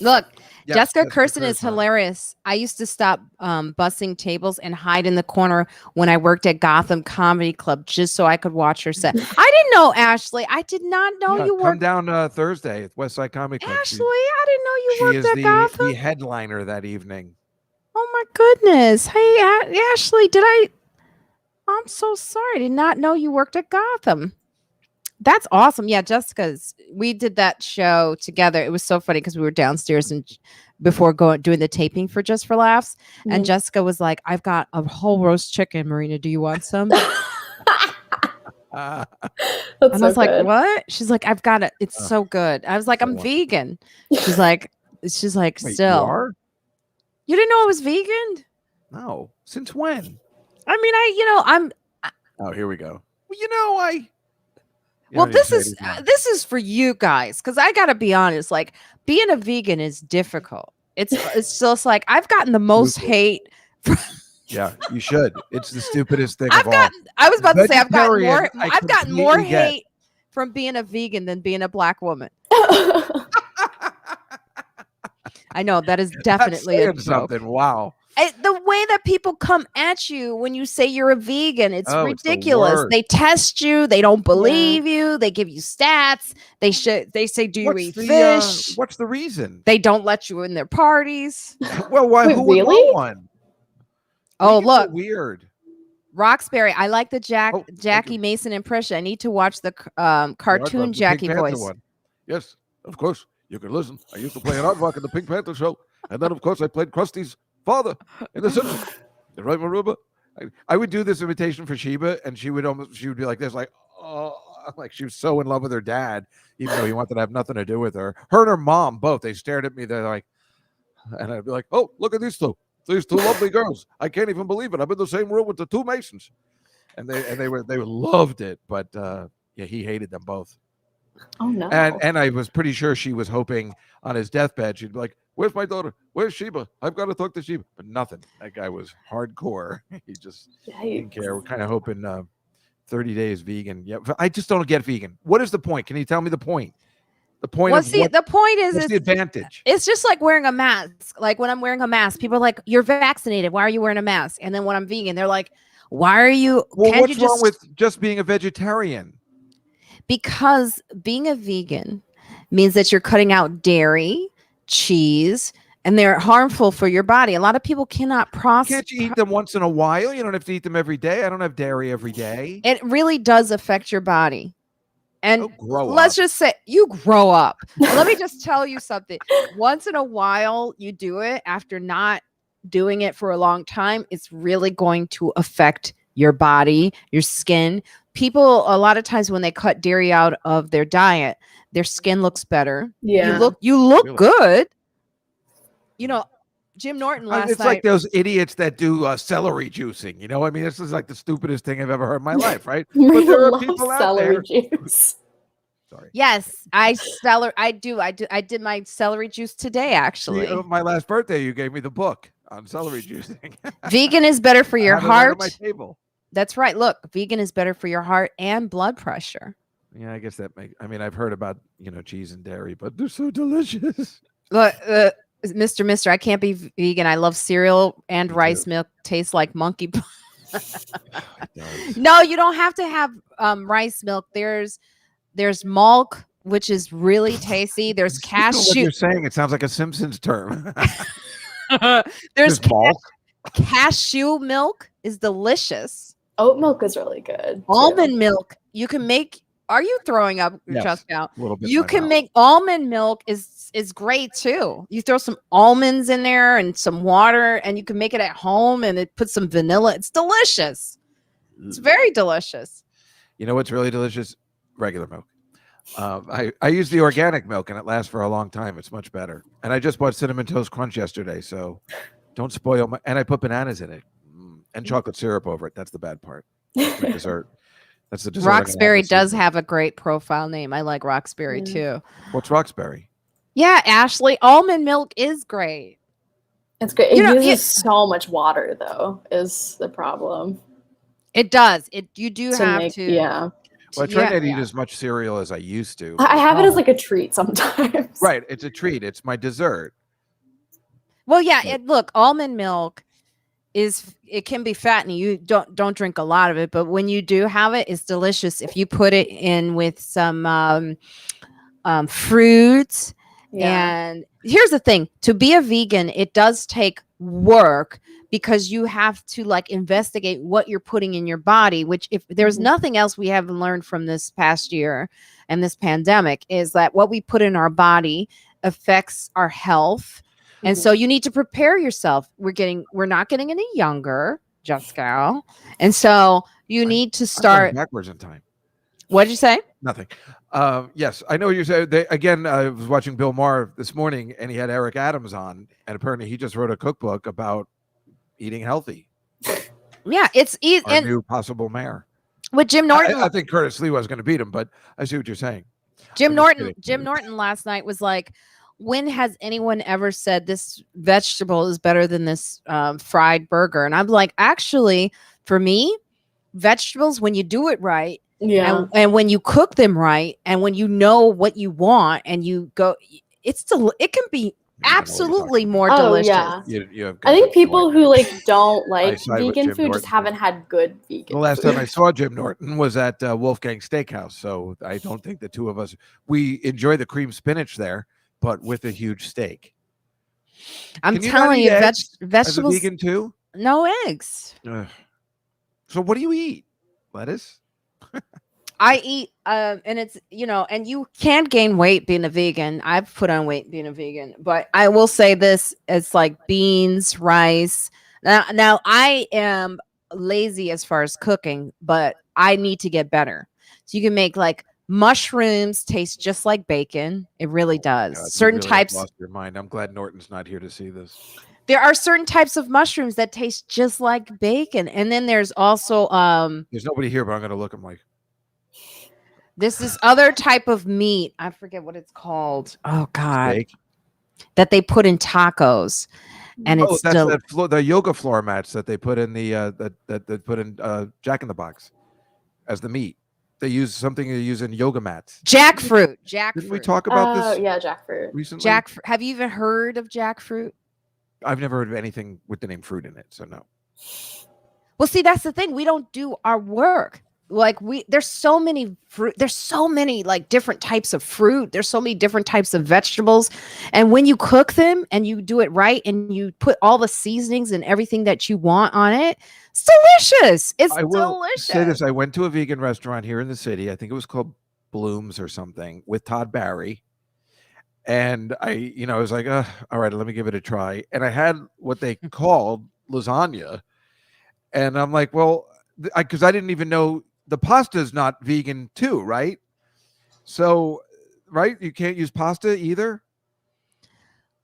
Look, Jessica Kirson is hilarious. I used to stop bussing tables and hide in the corner when I worked at Gotham Comedy Club just so I could watch her set. I didn't know, Ashley. I did not know you worked. Come down Thursday at West Side Comedy Club. Ashley, I didn't know you worked at Gotham. She is the headliner that evening. Oh my goodness. Hey, Ashley, I'm so sorry. I did not know you worked at Gotham. That's awesome. Yeah, we did that show together. It was so funny because we were downstairs and before doing the taping for Just for Laughs. Mm-hmm. And Jessica was like, I've got a whole roast chicken, Marina. Do you want some? And I was like, what? She's like, I've got it. It's so good. I was like, I'm vegan. She's like, Wait, still. You are? You didn't know I was vegan? No. Since when? I mean, Oh, here we go. Well, well, this is for you guys because I gotta be honest. Like being a vegan is difficult. It's just like I've gotten the most hate. Yeah, you should. It's the stupidest thing. I was about to say I've gotten more hate from being a vegan than being a Black woman. I know that is definitely a joke. Something. Wow. The way that people come at you when you say you're a vegan, it's ridiculous. They test you. They don't believe you. They give you stats. They say, do you eat fish? What's the reason? They don't let you in their parties. Well, why? Wait, who would want one? Oh, look. So weird. Roxbury. I like the Jackie Mason impression. I need to watch the cartoon Jackie voice. One. Yes, of course. You can listen. I used to play an aardvark in the Pink Panther show. And then, of course, I played Krusty's father in the Simpsons. Right, Maruba? I would do this imitation for Sheba, and she would be like this, like, oh, like she was so in love with her dad, even though he wanted to have nothing to do with her. Her and her mom, both, they stared at me. They're like, and I'd be like, oh, look at these two lovely girls. I can't even believe it. I'm in the same room with the two Masons. And they loved it, but he hated them both. Oh no. And I was pretty sure she was hoping on his deathbed she'd be like, where's my daughter? Where's Sheba? I've got to talk to Sheba. But nothing. That guy was hardcore. He just didn't care. We're kind of hoping 30 days vegan. Yeah, I just don't get vegan. What is the point? Can you tell me the point? The point Well, of see, the point is, what's the advantage? It's just like wearing a mask. Like when I'm wearing a mask, people are like, "You're vaccinated. Why are you wearing a mask?" And then when I'm vegan, they're like, "Why are you?" Well, can't what's you wrong with just being a vegetarian? Because being a vegan means that you're cutting out dairy, cheese, and they're harmful for your body. A lot of people cannot process. Can't you eat them once in a while? You don't have to eat them every day. I don't have dairy every day. It really does affect your body. And let's just say you grow up. Let me just tell you something. Once in a while, you do it after not doing it for a long time. It's really going to affect your body, your skin. People, a lot of times when they cut dairy out of their diet, their skin looks better. Yeah. You look Really? good. You know, Jim Norton last it's night. like those idiots that do celery juicing. You know, I mean, this is like the stupidest thing I've ever heard in my life, right? But there are people out there. Juice. Sorry. Yes, I do. I did my celery juice today, actually. My last birthday, you gave me the book on celery juicing. Vegan is better for your I had it heart. on my table. That's right. Look, vegan is better for your heart and blood pressure. Yeah, I guess that makes. I mean, I've heard about cheese and dairy, but they're so delicious. Look, Mister, I can't be vegan. I love cereal and rice milk. Tastes like monkey. No, you don't have to have rice milk. There's milk, which is really tasty. There's cashew. What you're saying, it sounds like a Simpsons term. There's milk. Cashew milk is delicious. Oat milk is really good. Almond milk. You can make. Are you throwing up, Juskow? A little bit. You can make almond milk is great too. You throw some almonds in there and some water, and you can make it at home. And it puts some vanilla. It's delicious. It's very delicious. You know what's really delicious? Regular milk. I use the organic milk, and it lasts for a long time. It's much better. And I just bought Cinnamon Toast Crunch yesterday, so don't spoil my. And I put bananas in it and chocolate syrup over it. That's the bad part. The dessert. That's the dessert. Roxbury does have a great profile name. I like Roxbury too. What's Roxbury? Yeah, Ashley, almond milk is great. It's great. It uses so much water, though, is the problem. It does. You do have to. Yeah. Well, I try not to eat as much cereal as I used to. I have it as like a treat sometimes. Right. It's a treat. It's my dessert. Well, yeah. Look, almond milk it can be fattening. You don't drink a lot of it, but when you do have it, it's delicious. If you put it in with some fruits. Yeah. And here's the thing: to be a vegan, it does take work because you have to investigate what you're putting in your body. Which, if there's nothing else we have learned from this past year and this pandemic, is that what we put in our body affects our health. And so you need to prepare yourself. We're not getting any younger, Juskow. And so you need to start backwards in time. What did you say? Nothing. Yes, I know what you said. I was watching Bill Maher this morning, and he had Eric Adams on, and apparently he just wrote a cookbook about eating healthy. Yeah, it's our new possible mayor. With Jim Norton. I think Curtis Lee was going to beat him, but I see what you're saying. Jim Norton last night was like, when has anyone ever said this vegetable is better than this fried burger? And I'm like, actually, for me, vegetables, when you do it right, and when you cook them right, and when you know what you want, and you go, it can be absolutely more delicious. Yeah. I think people who don't like vegan food just haven't had good vegan. The last time I saw Jim Norton was at Wolfgang Steakhouse, so I don't think the two of us we enjoy the cream spinach there, but with a huge steak. I'm telling you, vegetables. As a vegan too? No eggs. So what do you eat? Lettuce? I eat, and it's, and you can gain weight being a vegan. I've put on weight being a vegan, but I will say this, it's like beans, rice. Now I am lazy as far as cooking, but I need to get better. So you can make mushrooms taste just like bacon. It really does. God, certain really types. Lost your mind. I'm glad Norton's not here to see this. There are certain types of mushrooms that taste just like bacon, and then there's also There's nobody here, but I'm gonna look. I'm like, this is other type of meat. I forget what it's called. Oh God, steak? That they put in tacos, and it's the yoga floor mats that they put in the that put in Jack in the Box. as the meat. They use something they use in yoga mats. Jackfruit. Didn't we talk about this Yeah, jackfruit. recently? Jackfruit. Have you even heard of jackfruit? I've never heard of anything with the name fruit in it, so no. Well, see, that's the thing. We don't do our work. Like there's so many fruit. There's so many like different types of fruit. There's so many different types of vegetables. And when you cook them and you do it right and you put all the seasonings and everything that you want on it, it's delicious. It's delicious. Say this. I went to a vegan restaurant here in the city. I think it was called Bloom's or something with Todd Barry. And I was like, all right, let me give it a try. And I had what they called lasagna. And I'm like, well, because I didn't even know the pasta is not vegan too, right? So, right? You can't use pasta either?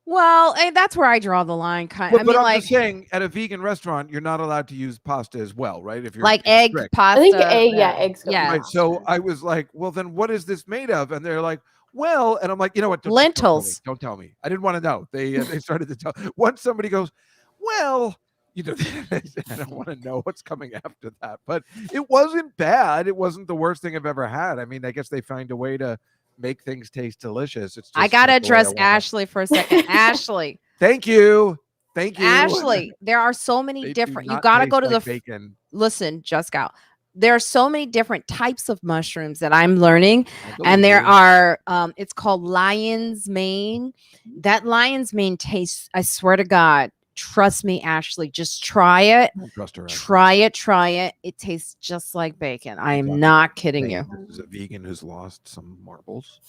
Well, that's where I draw the line. But I'm just saying, at a vegan restaurant, you're not allowed to use pasta as well, right? If you're like egg pasta. I think eggs. Yeah. Right. So I was like, well, then what is this made of? And they're like, well, and I'm like, you know what? Lentils. Don't tell me. I didn't want to know. They started to tell. Once somebody goes, well, I don't want to know what's coming after that. But it wasn't bad. It wasn't the worst thing I've ever had. I mean, I guess they find a way to make things taste delicious. It's just I gotta address Ashley for a second. Ashley. Thank you. Ashley, there are so many different. You gotta go to the bacon. Listen, Juskow. There are so many different types of mushrooms that I'm learning, and there are. It's called lion's mane. That lion's mane tastes. I swear to God. Trust me, Ashley. Just try it. Try it. It tastes just like bacon. I am not kidding you. This is a vegan who's lost some marbles.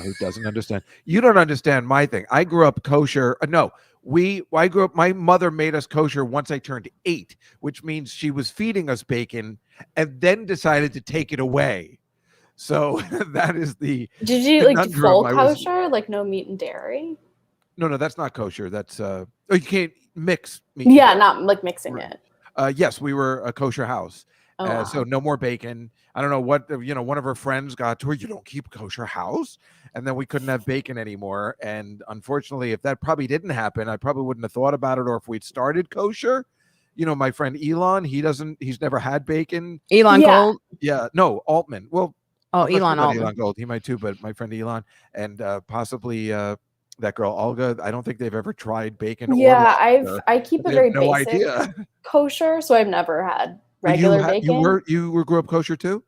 Who doesn't understand? You don't understand my thing. I grew up kosher. I grew up. My mother made us kosher once I turned 8, which means she was feeding us bacon and then decided to take it away. So that is the. Did you like full kosher, like no meat and dairy? No, that's not kosher. That's you can't mix meat. Yeah, not like mixing it. Yes, we were a kosher house. Wow. So no more bacon. I don't know what, one of her friends got to her, you don't keep kosher house. And then we couldn't have bacon anymore. And unfortunately, if that probably didn't happen, I probably wouldn't have thought about it. Or if we'd started kosher, my friend Elon, he's never had bacon. Elon Gold? Yeah, no, Altman. Well, Elon Altman. Elon Gold. He might too, but my friend Elon and possibly that girl Olga, I don't think they've ever tried bacon. Yeah, I keep a very no basic idea. Kosher, so I've never had regular bacon. You grew up kosher too?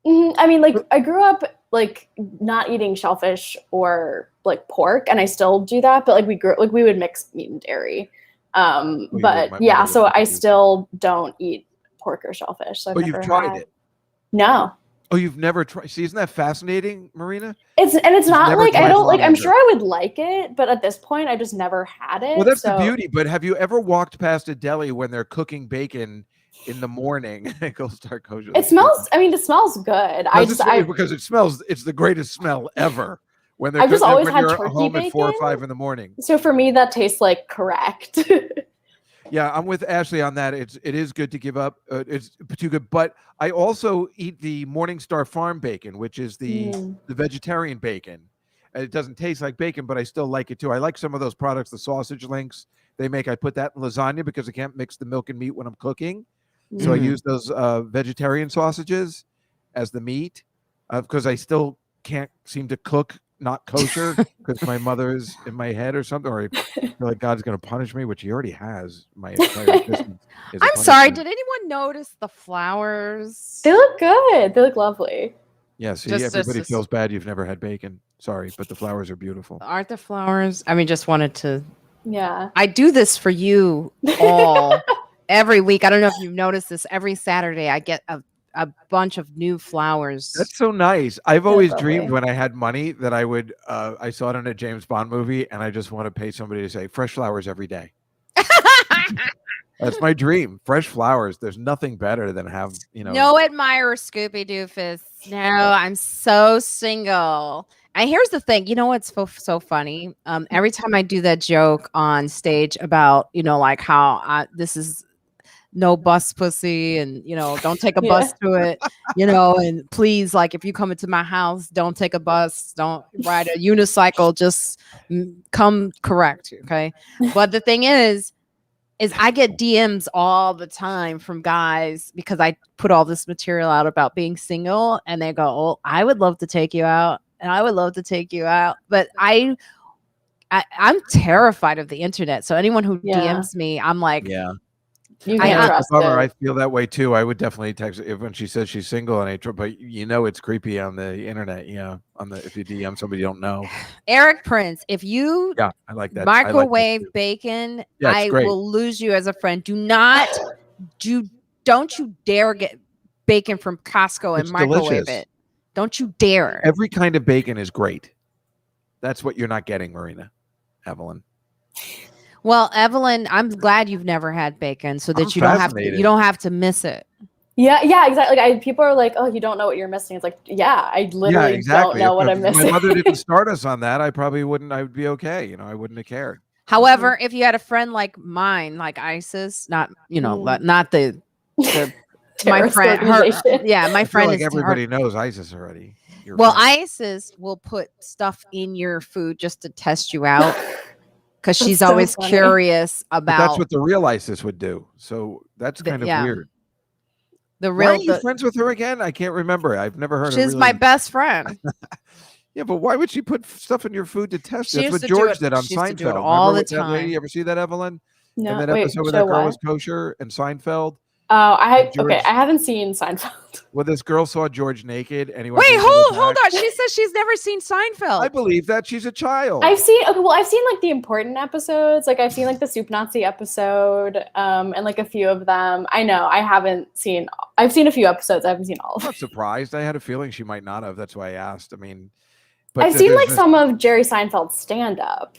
I mean, like I grew up like not eating shellfish or like pork, and I still do that. But like we would mix meat and dairy. But yeah, so I still don't eat pork or shellfish. So but you've tried it? No. Oh, you've never tried? See, isn't that fascinating, Marina? It's not like I don't like. I'm sure I would like it, but at this point, I just never had it. Well, that's the beauty. But have you ever walked past a deli when they're cooking bacon in the morning and go start kosher? It smells. I mean, it smells good. Because it smells. It's the greatest smell ever. When they're I've just always had you're turkey home bacon at 4 or 5 in the morning. So for me, that tastes like correct. Yeah, I'm with Ashley on that. It is good to give up. It's too good, but I also eat the Morningstar Farm bacon, which is the vegetarian bacon. And it doesn't taste like bacon, but I still like it too. I like some of those products, the sausage links they make. I put that in lasagna because I can't mix the milk and meat when I'm cooking, so I use those vegetarian sausages as the meat because I still can't seem to cook not kosher because my mother's in my head or something, or I feel like God's going to punish me, which he already has. My entire existence is I'm sorry. Did anyone notice the flowers? They look good. They look lovely. Yeah, see, everybody feels bad you've never had bacon. Sorry, but the flowers are beautiful. Aren't the flowers? I mean, just wanted to. Yeah. I do this for you all every week. I don't know if you've noticed this. Every Saturday, I get a bunch of new flowers. That's so nice. I've always dreamed when I had money that I would I saw it in a James Bond movie and I just want to pay somebody to say fresh flowers every day. That's my dream. Fresh flowers. There's nothing better than have, No admirer, Scoopy Doofus. No, I'm so single. And here's the thing, what's so funny? Every time I do that joke on stage about, like how this is no bus pussy and don't take a bus to it, and please, like, if you come into my house, don't take a bus, don't ride a unicycle, just come correct. Okay. But the thing is, is I get DMs all the time from guys because I put all this material out about being single, and they go, "Oh, I would love to take you out, and I would love to take you out," but I'm terrified of the internet. So anyone who DMs me, I'm like, yeah. You can't trust bummer. I it. feel that way too. I would definitely text her when she says she's single, but it's creepy on the internet. Yeah, if you DM somebody you don't know. Eric Prince, if you I like that. microwave bacon, I will lose you as a friend. Don't you dare get bacon from Costco and microwave it. Don't you dare. Every kind of bacon is great. That's what you're not getting, Marina. Evelyn. Well, Evelyn, I'm glad you've never had bacon, so that you don't have to miss it. Yeah, exactly. Like people are like, "Oh, you don't know what you're missing." It's like, yeah, I literally don't know what I'm missing. My mother didn't start us on that. I probably wouldn't. I would be okay. I wouldn't have cared. However, if you had a friend like mine, like Isis, not the my friend. My friend is everybody knows Isis already. Isis will put stuff in your food just to test you out. Because she's always curious about. But that's what the real ISIS would do. So that's kind of weird. Why are you friends with her again? I can't remember. I've never heard. She's my best friend. Yeah, but why would she put stuff in your food to test? That's what George did on Seinfeld. Do it all the time. That lady? You ever see that, Evelyn? No. And that episode where that girl was kosher in Seinfeld. Oh, I haven't seen Seinfeld. Well, this girl saw George naked, and he went. Wait, hold on. She says she's never seen Seinfeld. I believe that she's a child. I've seen like the important episodes. Like I've seen like the Soup Nazi episode, and like a few of them. I know I've seen a few episodes. I haven't seen all of them. I'm not surprised. I had a feeling she might not have. That's why I asked. I mean, but I've seen like some of Jerry Seinfeld's stand-up.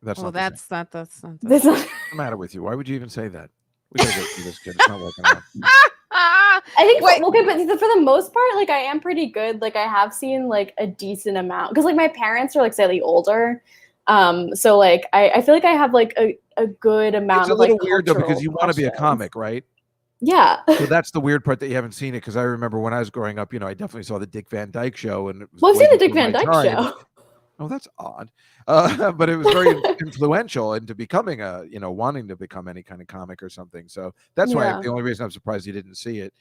That's not What's the matter with you? Why would you even say that? We gotta get through this, kid. It's not working out. I think but for the most part, like I am pretty good. Like I have seen like a decent amount because like my parents are like slightly older, so like I feel like I have like a good amount. It's a little weird though because you want to be a comic, right? Yeah. So that's the weird part that you haven't seen it because I remember when I was growing up, I definitely saw the Dick Van Dyke Show and I've seen the Dick Van Dyke Show. Oh, that's odd. But it was very influential into becoming wanting to become any kind of comic or something. So that's why the only reason I'm surprised you didn't see it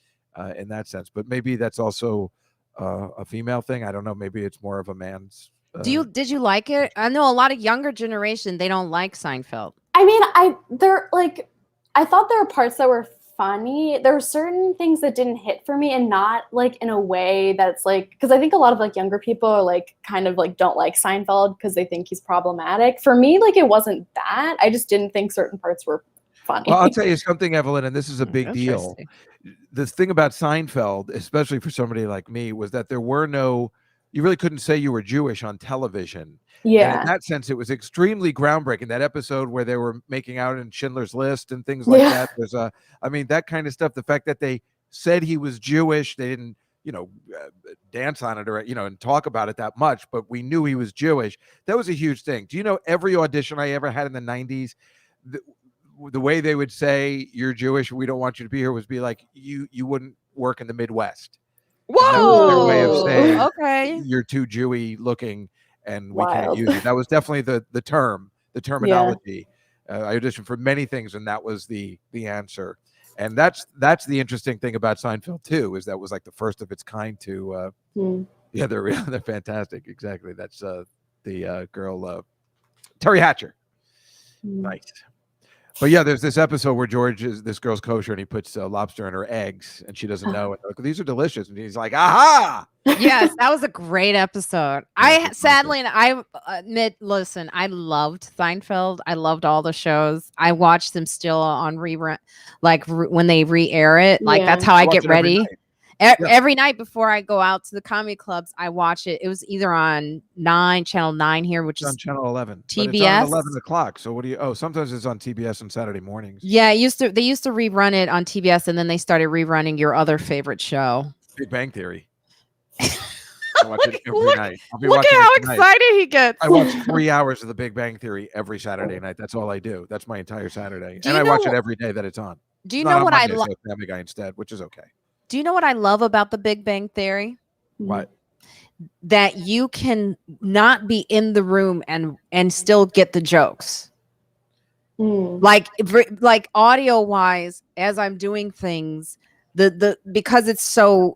in that sense. But maybe that's also a female thing. I don't know. Maybe it's more of a man's. Did you like it? I know a lot of younger generation, they don't like Seinfeld. I mean, I thought there were parts that were funny. There were certain things that didn't hit for me, and not like in a way that's like, because I think a lot of like younger people are like kind of like don't like Seinfeld because they think he's problematic. For me, like it wasn't that. I just didn't think certain parts were funny. Well, I'll tell you something, Evelyn, and this is a big deal. The thing about Seinfeld, especially for somebody like me, was that you really couldn't say you were Jewish on television. Yeah. And in that sense, it was extremely groundbreaking. That episode where they were making out in Schindler's List and things like that. There's that kind of stuff. The fact that they said he was Jewish, they didn't, dance on it or, and talk about it that much, but we knew he was Jewish. That was a huge thing. Do you know every audition I ever had in the 90s, the way they would say you're Jewish, we don't want you to be here, was be like, you wouldn't work in the Midwest. Whoa. That was their way of saying, okay, you're too Jewy looking. And we can't use it. That was definitely the terminology. I auditioned for many things, and that was the answer. And that's the interesting thing about Seinfeld too, is that was like the first of its kind to. They're fantastic. Exactly. That's the girl Terry Hatcher. Nice. But yeah, there's this episode where this girl's kosher and he puts lobster in her eggs and she doesn't know. And like, these are delicious. And he's like, aha. Yes, that was a great episode. I admit, listen, I loved Seinfeld. I loved all the shows. I watch them still on rerun, like when they re-air it. Like that's how I get ready. Every night before I go out to the comedy clubs, I watch it. It was either on channel 9 here, which is on channel 11. TBS. It's on 11 o'clock. So what do you? Oh, sometimes it's on TBS on Saturday mornings. Yeah, they used to rerun it on TBS, and then they started rerunning your other favorite show, Big Bang Theory. I watch it every night. Look at how excited he gets. I watch 3 hours of the Big Bang Theory every Saturday night. That's all I do. That's my entire Saturday, and I watch it every day that it's on. Do you know what I love? Family Guy instead, which is okay. Do you know what I love about the Big Bang Theory? What? That you can not be in the room and still get the jokes. like audio wise, as I'm doing things, the because it's so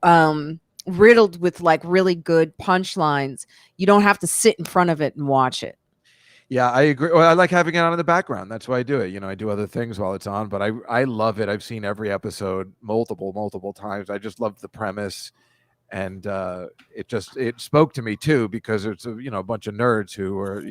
riddled with like really good punchlines, you don't have to sit in front of it and watch it. Yeah, I agree. Well, I like having it on in the background. That's why I do it. I do other things while it's on, but I love it. I've seen every episode multiple times. I just love the premise, and it spoke to me too, because it's a bunch of nerds who are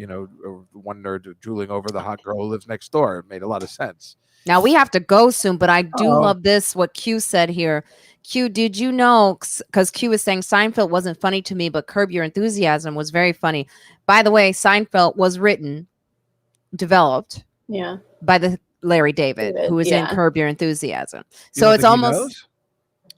one nerd drooling over the hot girl who lives next door. It made a lot of sense. Now we have to go soon, but I do love this, what Q said here. Q, did you know, because Q was saying Seinfeld wasn't funny to me, but Curb Your Enthusiasm was very funny. By the way, Seinfeld was written, developed by the Larry David, who is in Curb Your Enthusiasm. So it's almost,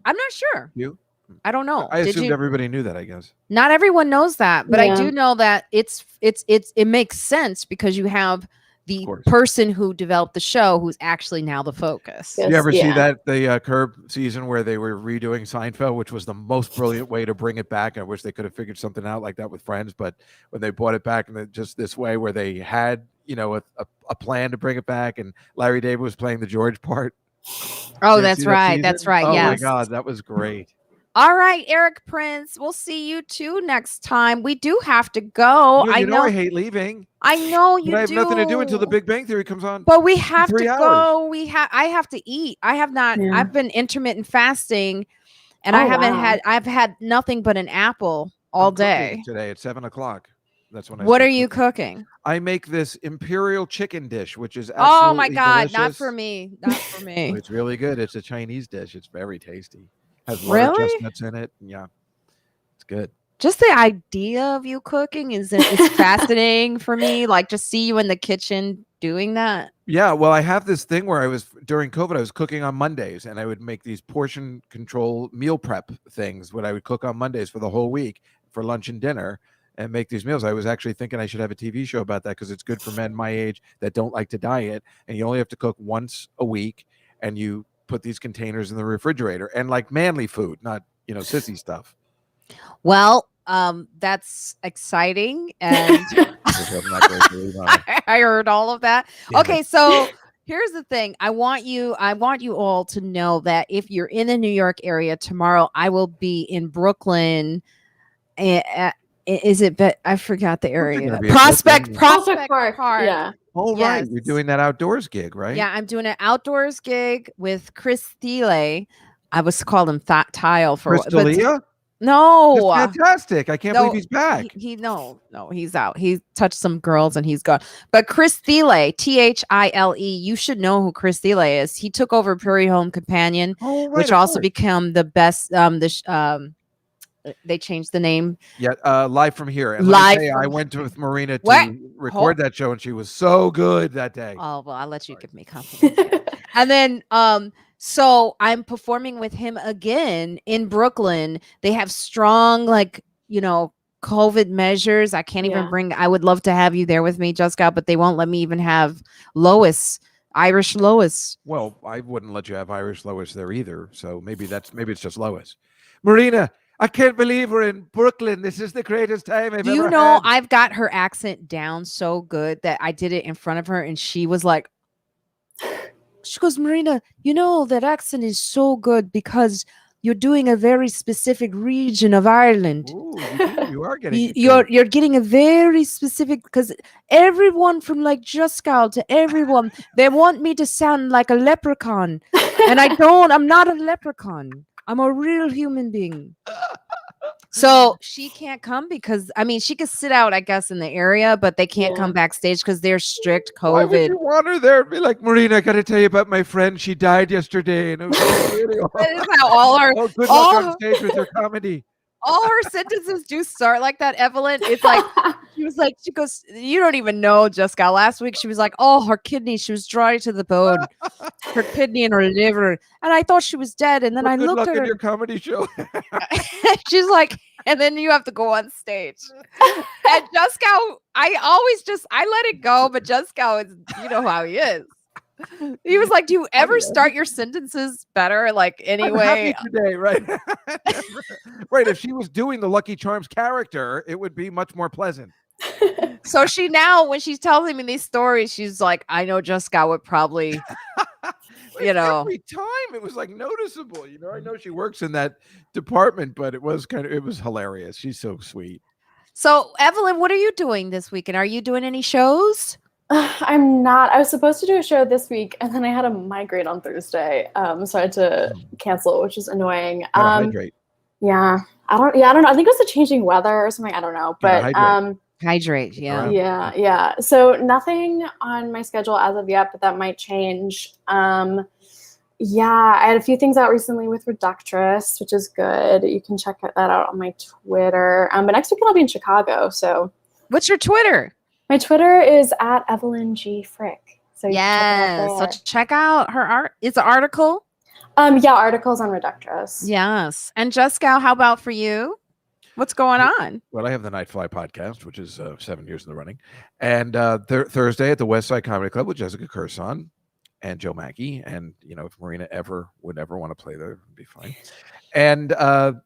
I'm not sure. You? I don't know. I assumed everybody knew that, I guess. Not everyone knows that, but I do know that it makes sense, because you have the person who developed the show who's actually now the focus. Did you ever see that the Curb season where they were redoing Seinfeld, which was the most brilliant way to bring it back? I wish they could have figured something out like that with Friends, but when they brought it back and just this way, where they had a plan to bring it back, and Larry David was playing the George part. Oh, that's right. That's right. Oh yes. my God, that was great. All right, Eric Prince. We'll see you too next time. We do have to go. I know I hate leaving. I know you do. But I have nothing to do until The Big Bang Theory comes on. But we have to go. I have to eat. I have not. I've been intermittent fasting, and I've had nothing but an apple all day. Today at 7:00. That's when What are you cooking? I make this imperial chicken dish, which is absolutely oh my God, delicious. not for me. Not for me. It's really good. It's a Chinese dish. It's very tasty. Has butter chestnuts in it. Yeah, it's good. Just the idea of you cooking is fascinating for me. Like, just see you in the kitchen doing that. Yeah, well, I have this thing where during COVID, I was cooking on Mondays, and I would make these portion control meal prep things. What I would cook on Mondays for the whole week for lunch and dinner, and make these meals. I was actually thinking I should have a TV show about that, because it's good for men my age that don't like to diet, and you only have to cook once a week, and you put these containers in the refrigerator, and like manly food, not sissy stuff. Well, that's exciting, and I heard all of that. Okay, so here's the thing. I want you all to know that if you're in the New York area tomorrow, I will be in Brooklyn. Is it? But I forgot the area. Prospect Park. Yeah. Oh, right. You're doing that outdoors gig, right? Yeah, I'm doing an outdoors gig with Chris Thiele. I was called him Tile for Chris D'Elia? No. That's fantastic. I can't believe he's back. No, he's out. He touched some girls and he's gone. But Chris Thiele, Thile, you should know who Chris Thiele is. He took over Prairie Home Companion, which also became the best they changed the name. Yeah, Live from Here. And I went with Marina to record that show, and she was so good that day. Oh, well, I'll let you give me compliments. And then so I'm performing with him again in Brooklyn. They have strong COVID measures. I can't even I would love to have you there with me, Juskow, but they won't let me even have Irish Lois. Well, I wouldn't let you have Irish Lois there either. So maybe it's just Lois. Marina, I can't believe we're in Brooklyn. This is the greatest time I've ever had. I've got her accent down so good that I did it in front of her, and she was like, she goes, Marina, that accent is so good because you're doing a very specific region of Ireland. Ooh, you are getting you're getting a very specific, because everyone from like Juskow to everyone, they want me to sound like a leprechaun, and I'm not a leprechaun. I'm a real human being. So she can't come because, she could sit out, I guess, in the area, but they can't come backstage because they're strict COVID. Why would you want her there? Be like, Marina, I got to tell you about my friend. She died yesterday. And it was really that is how all our... Oh, good luck on stage with her comedy. All her sentences do start like that, Evelyn. It's like, she goes, you don't even know, Juskow. Last week, she was like, oh, her kidney, she was dry to the bone. Her kidney and her liver. And I thought she was dead. And then I looked at her. In your comedy show. She's like, and then you have to go on stage. And Juskow, I let it go, but Juskow is, you know how he is. He was like, do you ever start your sentences better? Like, anyway. I'm happy today, right? Right. If she was doing the Lucky Charms character, it would be much more pleasant. So she now, when she's telling me these stories, she's like, I know Juskow would probably, every time it was like noticeable. I know she works in that department, but it was hilarious. She's so sweet. So Evelyn, what are you doing this weekend? Are you doing any shows? I'm not. I was supposed to do a show this week, and then I had a migraine on Thursday, so I had to cancel, which is annoying. Hydrate. Yeah, I don't know. I think it was the changing weather or something. I don't know, but hydrate. Yeah. Yeah. So nothing on my schedule as of yet, but that might change. Yeah, I had a few things out recently with Reductress, which is good. You can check that out on my Twitter. But next weekend I'll be in Chicago. So, what's your Twitter? My Twitter is at Evelyn G. Frick. So so check out her art. It's an article. Yeah, articles on Reductress. Yes. And Juskow, how about for you? What's going on? Well, I have the Nightfly podcast, which is 7 years in the running, and Thursday at the West Side Comedy Club with Jessica Curson and Joe Mackey, and if Marina would ever want to play there, it'd be fine. And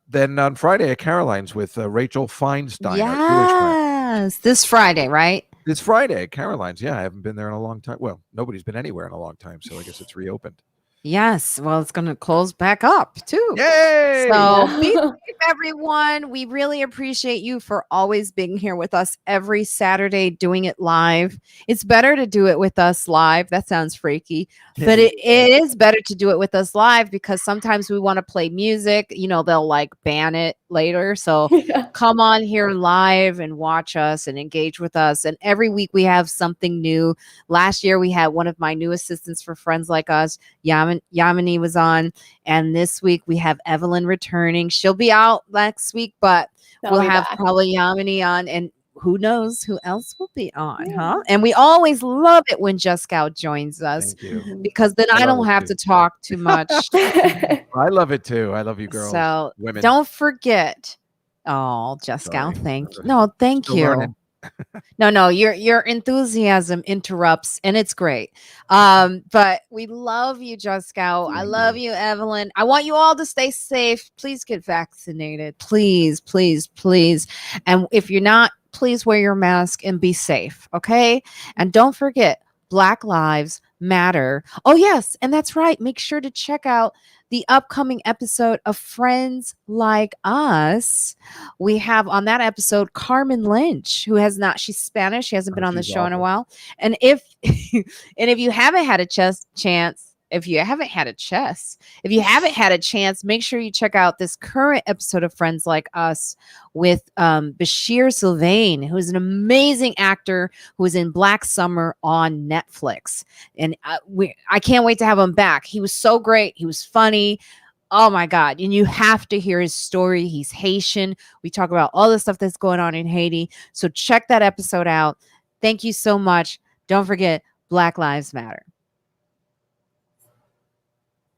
then on Friday at Caroline's with Rachel Feinstein. Yes, this Friday, right? This Friday at Caroline's. Yeah, I haven't been there in a long time. Well, nobody's been anywhere in a long time, so I guess it's reopened. Yes. Well, it's going to close back up too. Yay! So be safe, everyone. We really appreciate you for always being here with us every Saturday, doing it live. It's better to do it with us live. That sounds freaky, but it is better to do it with us live because sometimes we want to play music. They'll like ban it later. So come on here live and watch us and engage with us. And every week we have something new. Last year we had one of my new assistants for Friends Like Us, Yamini was on, and this week we have Evelyn returning. She'll be out next week, but we'll have probably Yamini on, and who knows who else will be on, huh? And we always love it when Juskow joins us because then I don't have to talk too much. I love it too. I love you, girls. So women. Don't forget. Oh, Juskow, thank you. No, thank you. No, your enthusiasm interrupts, and it's great. But we love you, Juskow. I love you, Evelyn. I want you all to stay safe. Please get vaccinated. Please, please, please. And if you're not, please wear your mask and be safe. Okay. And don't forget, Black Lives Matter. Oh, yes. And that's right. Make sure to check out the upcoming episode of Friends Like Us. We have on that episode Carmen Lynch, who she's Spanish. She hasn't been on the show in a while. And if you haven't had a chance, make sure you check out this current episode of Friends Like Us with Bashir Sylvain, who is an amazing actor who was in Black Summer on Netflix. And I can't wait to have him back. He was so great. He was funny. Oh my God. And you have to hear his story. He's Haitian. We talk about all the stuff that's going on in Haiti. So check that episode out. Thank you so much. Don't forget, Black Lives Matter.